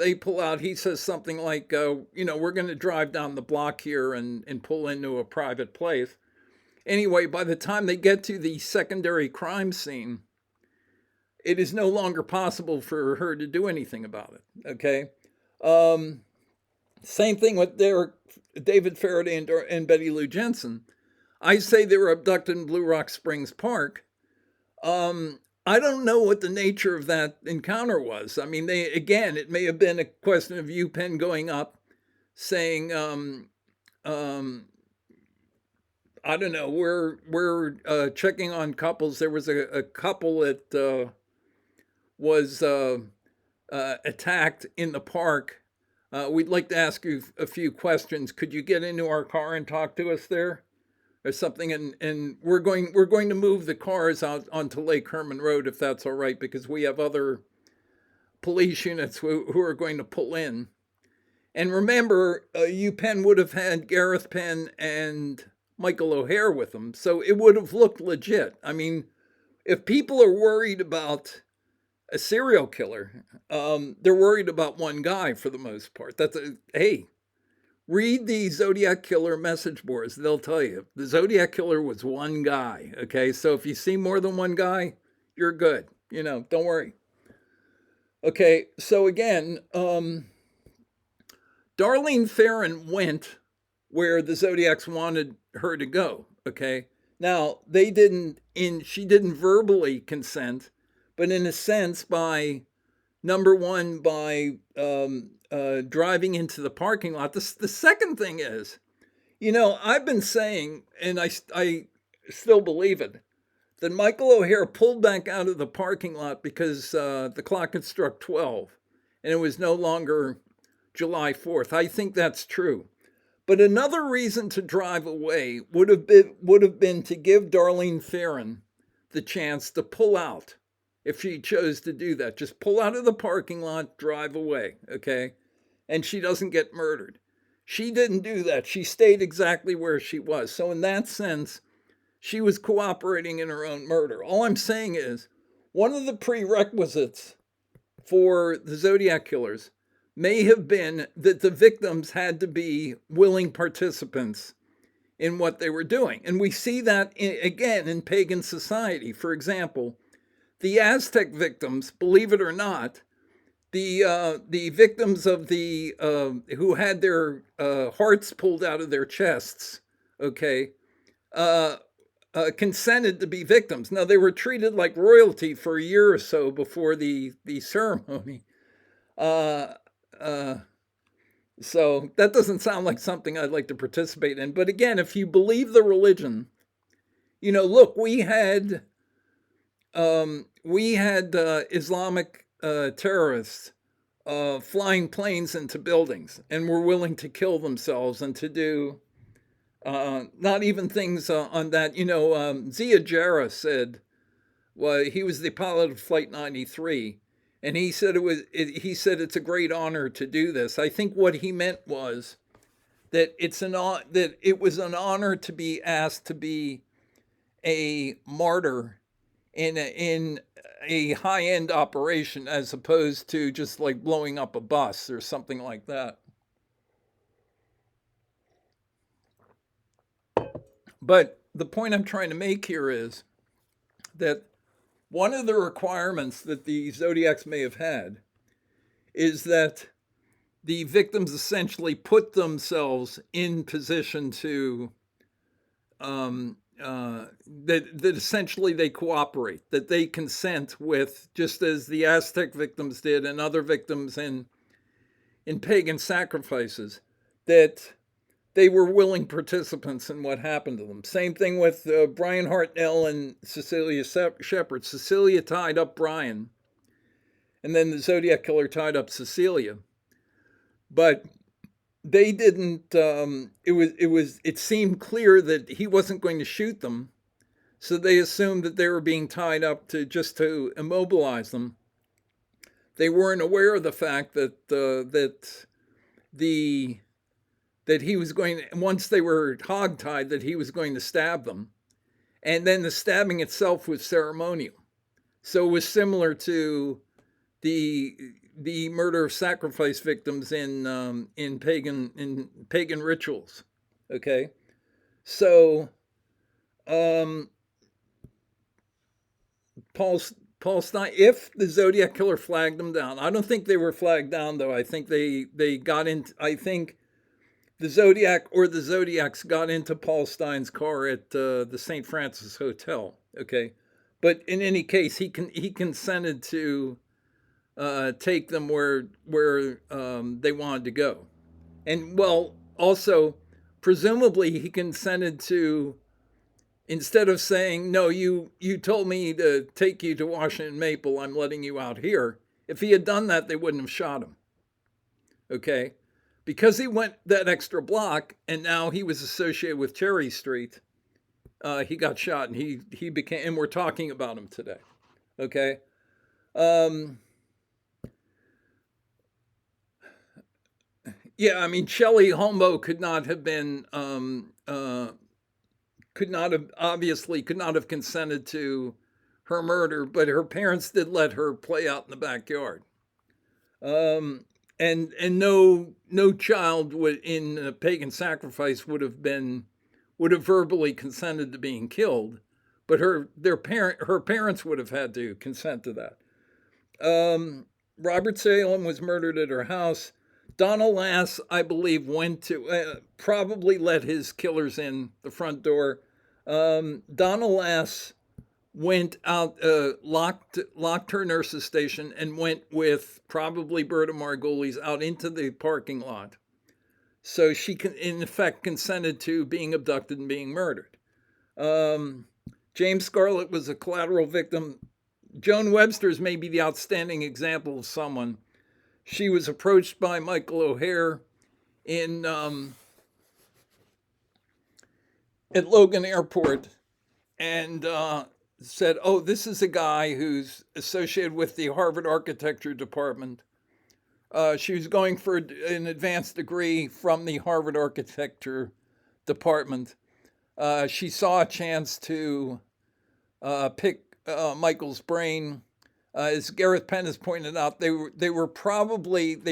out. He says something like, we're going to drive down the block here and pull into a private place. Anyway, by the time they get to the secondary crime scene, it is no longer possible for her to do anything about it. Okay. Same thing with David Faraday and Betty Lou Jensen. I say they were abducted in Blue Rock Springs Park. I don't know what the nature of that encounter was. I mean, it may have been a question of Yu Penn going up saying, I don't know, we're checking on couples. There was a couple that was attacked in the park. We'd like to ask you a few questions. Could you get into our car and talk to us there? Or something, and we're going to move the cars out onto Lake Herman Road, if that's all right, because we have other police units who are going to pull in. And remember, Yu Penn would have had Gareth Penn and Michael O'Hare with them, so it would have looked legit. I mean, if people are worried about a serial killer, they're worried about one guy for the most part. Hey, read the Zodiac Killer message boards. They'll tell you the Zodiac Killer was one guy. Okay, so if you see more than one guy, you're good. Don't worry. Okay, so again, Darlene Ferrin went where the Zodiacs wanted her to go. Okay, now she didn't verbally consent, but in a sense, by driving into the parking lot. The second thing is, I've been saying, and I still believe it, that Michael O'Hare pulled back out of the parking lot because the clock had struck 12 and it was no longer July 4th. I think that's true. But another reason to drive away would have been to give Darlene Ferrin the chance to pull out. If she chose to do that, just pull out of the parking lot, drive away, okay? And she doesn't get murdered. She didn't do that. She stayed exactly where she was. So in that sense, she was cooperating in her own murder. All I'm saying is one of the prerequisites for the Zodiac killers may have been that the victims had to be willing participants in what they were doing. And we see that again in pagan society. For example, the Aztec victims, believe it or not, the victims of the who had their hearts pulled out of their chests, okay, uh, consented to be victims. Now they were treated like royalty for a year or so before the ceremony. Uh, uh, so that doesn't sound like something I'd like to participate in. But again, if you believe the religion, look, we had Islamic terrorists flying planes into buildings and were willing to kill themselves and to do not even things on that. Zia Jarrah said, well, he was the pilot of Flight 93, and he said he said it's a great honor to do this. I think what he meant was that it was an honor to be asked to be a martyr in a high-end operation as opposed to just like blowing up a bus or something like that. But the point I'm trying to make here is that one of the requirements that the Zodiacs may have had is that the victims essentially put themselves in position to that essentially they cooperate, that they consent with, just as the Aztec victims did and other victims in pagan sacrifices, that they were willing participants in what happened to them. Same thing with Brian Hartnell and Cecilia Shepard. Cecilia tied up Brian, and then the Zodiac killer tied up Cecilia. But they didn't. It seemed clear that he wasn't going to shoot them, so they assumed that they were being tied up to immobilize them. They weren't aware of the fact that that he was going, once they were hogtied, that he was going to stab them, and then the stabbing itself was ceremonial. So it was similar to the murder of sacrifice victims in pagan rituals. Okay, so Paul Stein, if the Zodiac killer flagged them down, I don't think they were flagged down though. I think they got in. I think the Zodiac or the Zodiacs got into Paul Stein's car at the St. Francis Hotel. Okay, but in any case, he consented to take them where they wanted to go, and well, also presumably he consented to, instead of saying no, you told me to take you to Washington Maple, I'm letting you out here. If he had done that, they wouldn't have shot him. Okay, because he went that extra block, and now he was associated with Cherry Street. He got shot, and he became, and we're talking about him today. Okay. Yeah, I mean, Shelley Holmbo could not have consented to her murder, but her parents did let her play out in the backyard. And no child in a pagan sacrifice would have verbally consented to being killed, but her parents would have had to consent to that. Robert Salem was murdered at her house. Donald Lass, I believe, went to probably let his killers in the front door. Donald Lass went out, locked her nurse's station, and went with probably Berta Margulies out into the parking lot. So she in effect consented to being abducted and being murdered. James Scarlett was a collateral victim. Joan Webster is maybe the outstanding example of someone. She was approached by Michael O'Hare at Logan Airport, and said, "Oh, this is a guy who's associated with the Harvard Architecture Department." She was going for an advanced degree from the Harvard Architecture Department. She saw a chance to pick Michael's brain. As Gareth Penn has pointed out, they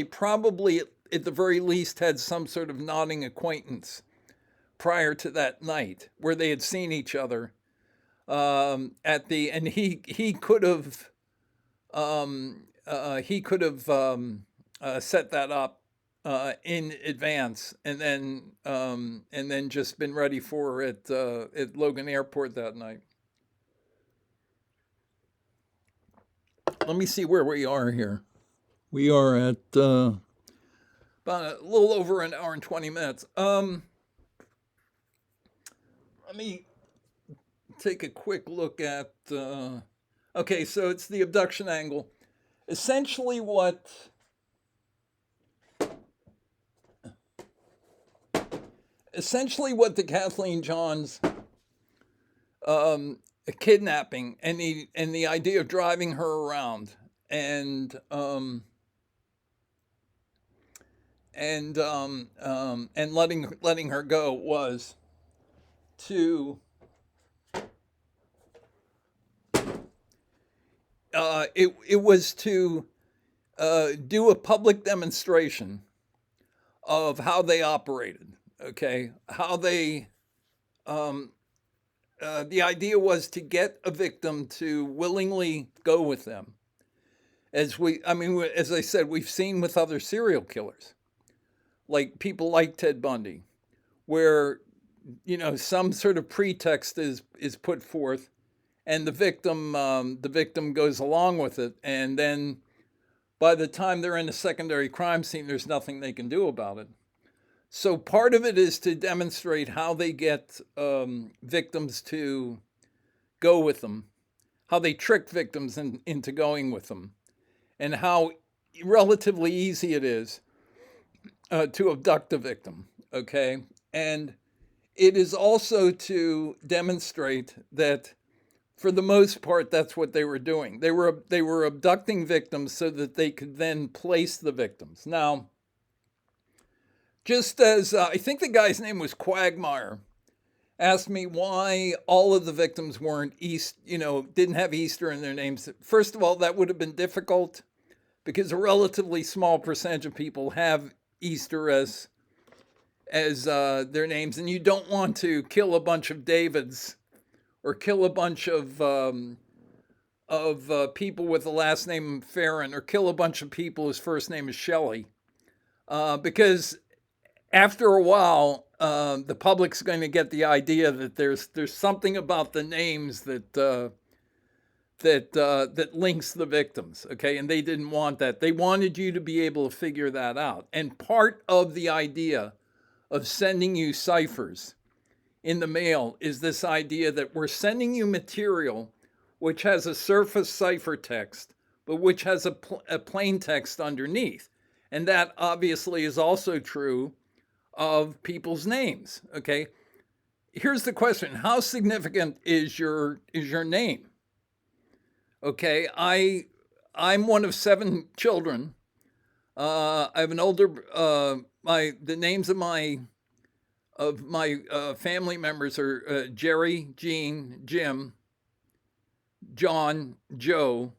probably at the very least had some sort of nodding acquaintance prior to that night where they had seen each other and he could have set that up in advance and then just been ready for it at Logan Airport that night. Let me see where we are here. We are at about a little over an hour and 20 minutes. Let me take a quick look at. Okay, so it's the abduction angle. Essentially, what the Kathleen Johns kidnapping and the idea of driving her around and letting her go was to it was to do a public demonstration of how they operated. Okay, how they the idea was to get a victim to willingly go with them. As I said, we've seen with other serial killers, like people like Ted Bundy, where some sort of pretext is put forth, and the victim goes along with it, and then by the time they're in a secondary crime scene, there's nothing they can do about it. So part of it is to demonstrate how they get victims to go with them, how they trick victims into going with them, and how relatively easy it is to abduct a victim. Okay, and it is also to demonstrate that, for the most part, that's what they were doing. They were abducting victims so that they could then place the victims. Now, just as I think the guy's name was Quagmire, asked me why all of the victims weren't didn't have Easter in their names. First of all, that would have been difficult because a relatively small percentage of people have Easter as their names, and you don't want to kill a bunch of Davids or kill a bunch of people with the last name Farron, or kill a bunch of people whose first name is Shelley, because after a while, the public's going to get the idea that there's something about the names that links the victims. Okay, and they didn't want that. They wanted you to be able to figure that out. And part of the idea of sending you ciphers in the mail is this idea that we're sending you material which has a surface cipher text, but which has a plain text underneath. And that obviously is also true of people's names. Okay, here's the question: how significant is your name? Okay, I'm one of 7 children. I have an older the names of my family members are Jerry, Jean, Jim, John, Joe.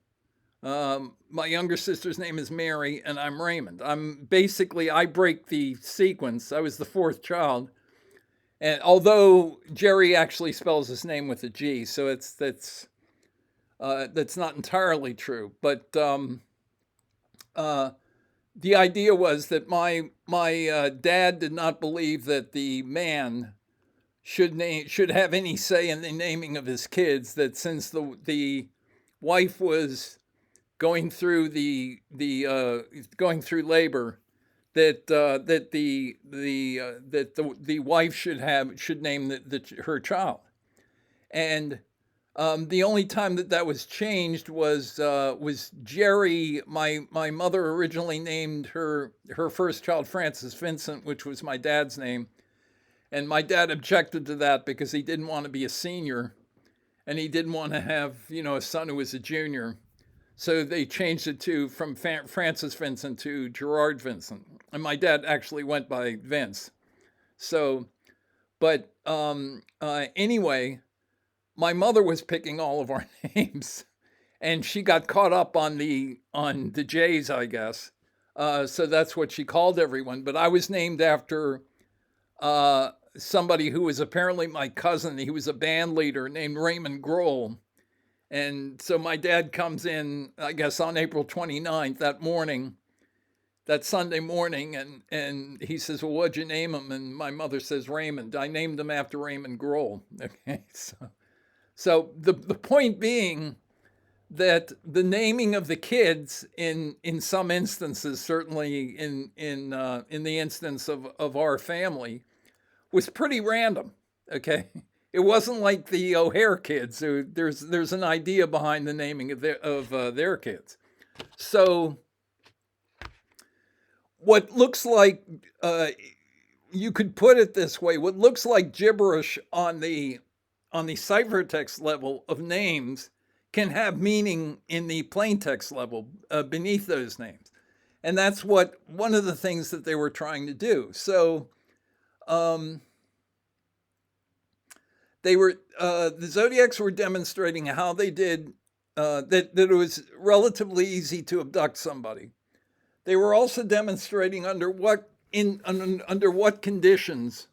My younger sister's name is Mary, and I'm Raymond. I break the sequence. I was the 4th child, and although Jerry actually spells his name with a G, so that's not entirely true. But the idea was that my dad did not believe that the man should have any say in the naming of his kids. That since the wife was going through going through labor, that the wife should name her child. And the only time that was changed was Jerry. My mother originally named her first child Francis Vincent, which was my dad's name, and my dad objected to that because he didn't want to be a senior, and he didn't want to have a son who was a junior. So they changed it from Francis Vincent to Gerard Vincent, and my dad actually went by Vince. So, But anyway, my mother was picking all of our names, and she got caught up on the J's, I guess. So that's what she called everyone. But I was named after somebody who was apparently my cousin. He was a band leader named Raymond Grohl. And so my dad comes in, I guess, on April 29th, that morning, that Sunday morning, and he says, "Well, what'd you name him?" And my mother says, "Raymond." I named him after Raymond Grohl. Okay, so the point being that the naming of the kids in some instances, certainly in the instance of our family, was pretty random. Okay, it wasn't like the O'Hare kids. There's an idea behind the naming of their kids. So what looks like you could put it this way: what looks like gibberish on the ciphertext level of names can have meaning in the plaintext level beneath those names, and that's what one of the things that they were trying to do. So they were the Zodiacs were demonstrating how they did that it was relatively easy to abduct somebody. They were also demonstrating under what conditions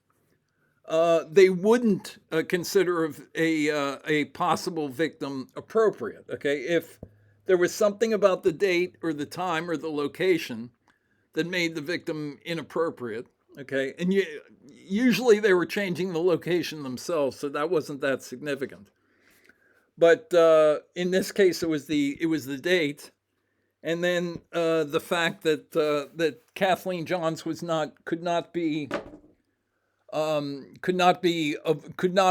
they wouldn't consider a possible victim appropriate. Okay, if there was something about the date or the time or the location that made the victim inappropriate. Okay, and usually they were changing the location themselves, so that wasn't that significant. But in this case, it was the date, and then the fact that that Kathleen Johns could not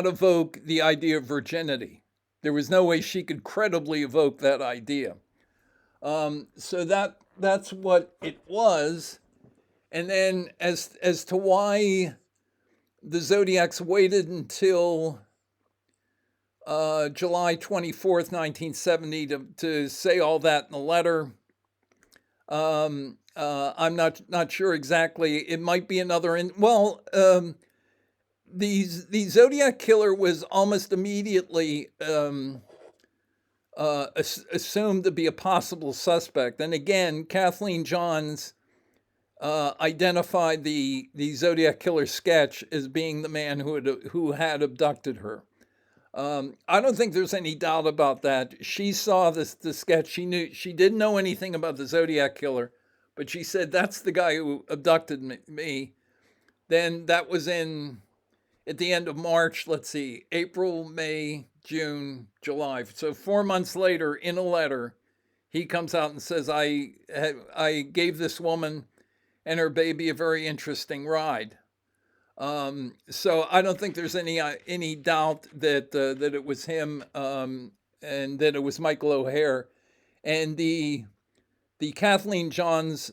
evoke the idea of virginity. There was no way she could credibly evoke that idea. So that's what it was. And then as to why the Zodiacs waited until July 24th, 1970 to say all that in the letter, I'm not sure exactly. It might be another the Zodiac killer was almost immediately assumed to be a possible suspect. And again, Kathleen Johns identified the Zodiac killer sketch as being the man who had abducted her. I don't think there's any doubt about that. She saw the sketch. She didn't know anything about the Zodiac killer, but she said, "That's the guy who abducted me." Then that was at the end of March. Let's see, April, May, June, July. So 4 months later, in a letter, he comes out and says, "I gave this woman and her baby a very interesting ride." So I don't think there's any doubt that that it was him, and that it was Michael O'Hare. And the Kathleen Johns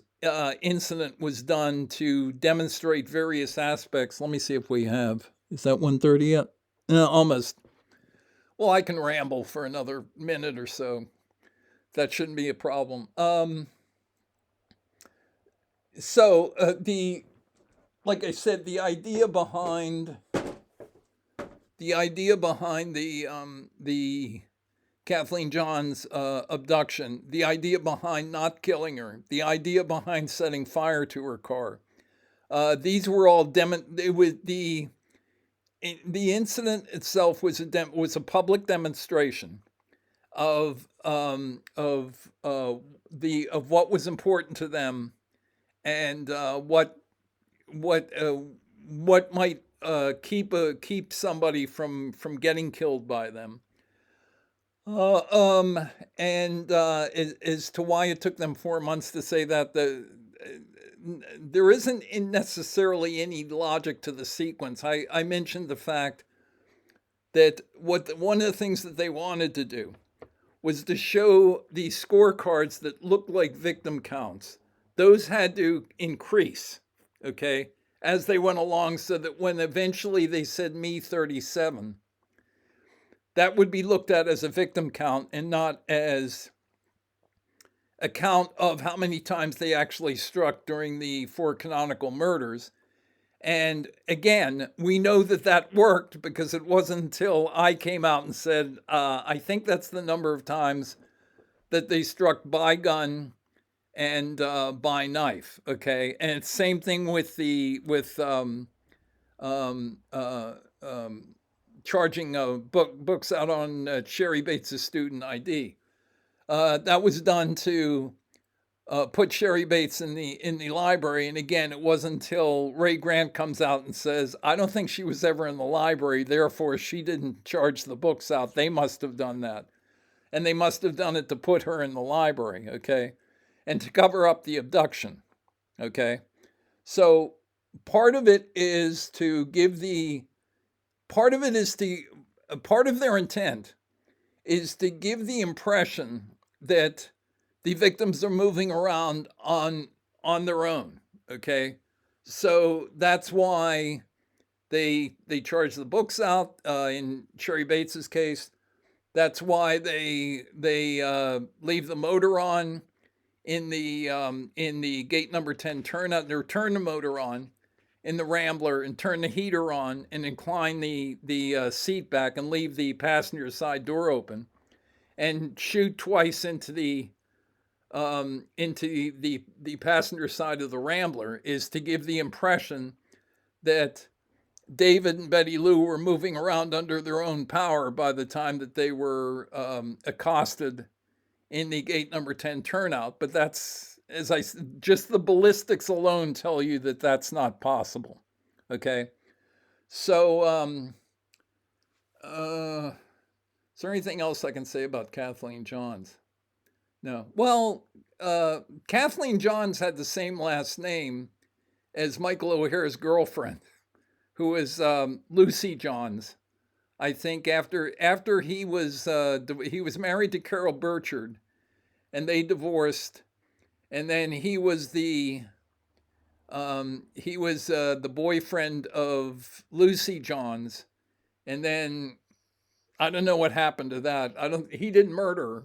incident was done to demonstrate various aspects. Let me see if we have. Is that 1:30 yet? Almost. Well, I can ramble for another minute or so. That shouldn't be a problem. So like I said, the idea behind the Kathleen Johns abduction, the idea behind not killing her, the idea behind setting fire to her car, these were all it was the incident itself was a public demonstration of what was important to them, and what might keep somebody from getting killed by them. And as to why it took them 4 months to say that, there isn't necessarily any logic to the sequence. I mentioned the fact that one of the things that they wanted to do was to show these scorecards that looked like victim counts. Those had to increase, okay, as they went along, so that when eventually they said me 37, that would be looked at as a victim count and not as a count of how many times they actually struck during the 4 canonical murders. And again, we know that that worked because it wasn't until I came out and said, I think that's the number of times that they struck by gun and by knife. Okay, and it's same thing with the with um, uh, um, charging books out on Sherry Bates's student ID. That was done to put Sherry Bates in the library. And again, it wasn't until Ray Grant comes out and says, "I don't think she was ever in the library. Therefore, she didn't charge the books out. They must have done that, and they must have done it to put her in the library." Okay, and to cover up the abduction. Okay, so part of it is to give the part of it is to part of their intent is to give the impression that the victims are moving around on their own. Okay, so that's why they charge the books out in Sherry Bates's case. That's why they leave the motor on in the gate number 10 turnout. They turn the motor on in the Rambler and turn the heater on and incline the seat back and leave the passenger side door open and shoot twice into the passenger side of the Rambler is to give the impression that David and Betty Lou were moving around under their own power by the time that they were accosted in the gate number 10 turnout. But that's, as I just the ballistics alone tell you that that's not possible. Okay. So, is there anything else I can say about Kathleen Johns? No. Well, Kathleen Johns had the same last name as Michael O'Hare's girlfriend, who was Lucy Johns. I think after he was married to Carol Burchard, and they divorced, and then he was the boyfriend of Lucy Johns, and then I don't know what happened to that. He didn't murder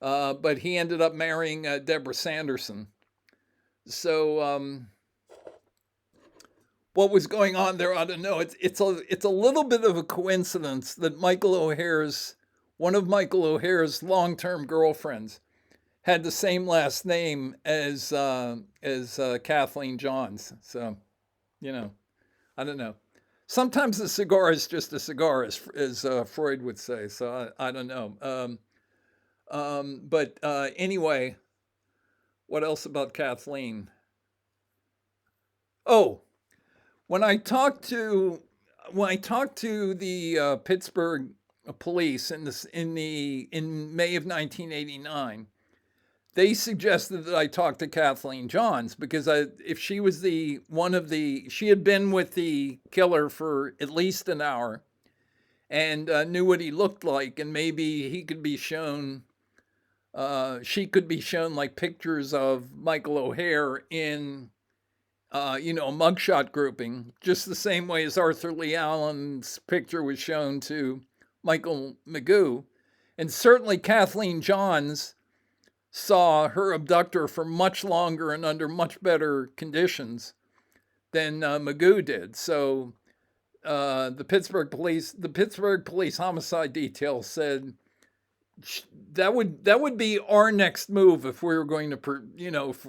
her, but he ended up marrying Deborah Sanderson. So what was going on there? I don't know. It's a little bit of a coincidence that one of Michael O'Hare's long-term girlfriends had the same last name as Kathleen Johns. So, I don't know. Sometimes a cigar is just a cigar, as Freud would say. So I don't know. But anyway, what else about Kathleen? Oh, when I talked to the Pittsburgh police in May of 1989, they suggested that I talk to Kathleen Johns because if she was she had been with the killer for at least an hour and knew what he looked like, and maybe he could be shown. She could be shown like pictures of Michael O'Hare in a mugshot grouping, just the same way as Arthur Lee Allen's picture was shown to Michael Magoo. And certainly Kathleen Johns saw her abductor for much longer and under much better conditions than Magoo did. So the Pittsburgh police homicide detail said that would be our next move if we were going to,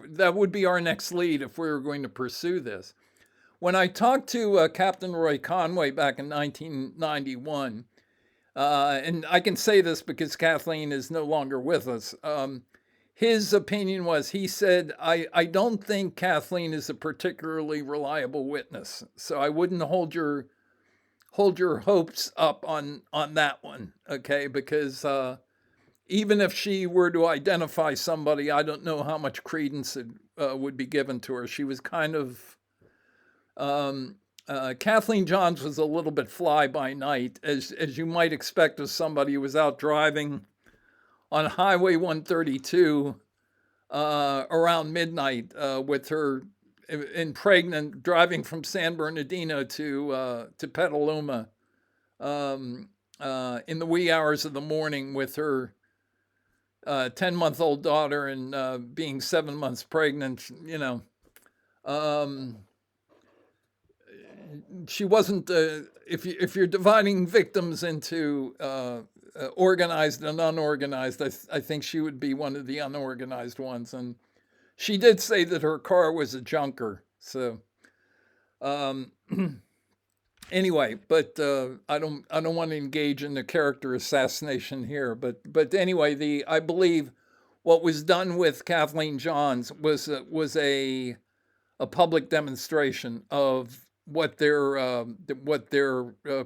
that would be our next lead if we were going to pursue this. When I talked to Captain Roy Conway back in 1991, and I can say this because Kathleen is no longer with us, his opinion was, he said, I don't think Kathleen is a particularly reliable witness, so I wouldn't hold your hopes up on that one, okay? Because even if she were to identify somebody, I don't know how much credence it would be given to her. She was kind of, Kathleen Johns was a little bit fly by night, as you might expect of somebody who was out driving on Highway 132 around midnight with her driving from San Bernardino to Petaluma in the wee hours of the morning with her 10-month-old daughter and being 7 months pregnant, she wasn't. If you're dividing victims into organized and unorganized, I think she would be one of the unorganized ones. And she did say that her car was a junker. So um, anyway, but I don't want to engage in the character assassination here. But anyway, I believe what was done with Kathleen Johns was a public demonstration of what their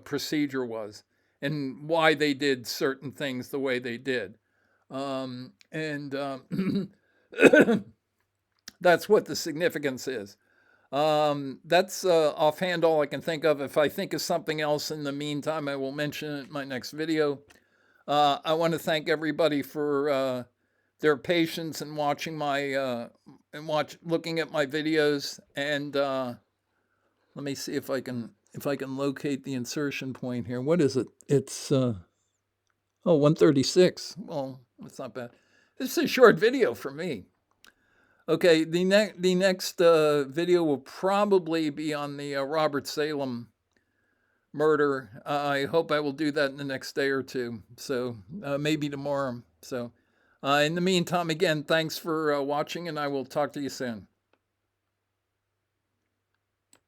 procedure was and why they did certain things the way they did, and that's what the significance is. That's offhand all I can think of. If I think of something else in the meantime, I will mention it in my next video. I want to thank everybody for their patience in watching my looking at my videos. And let me see if I can locate the insertion point here. What is it? It's 136. Well, that's not bad. This is a short video for me. Okay, the next video will probably be on the Robert Salem murder. I hope I will do that in the next day or two. So maybe tomorrow. So in the meantime, again, thanks for watching, and I will talk to you soon.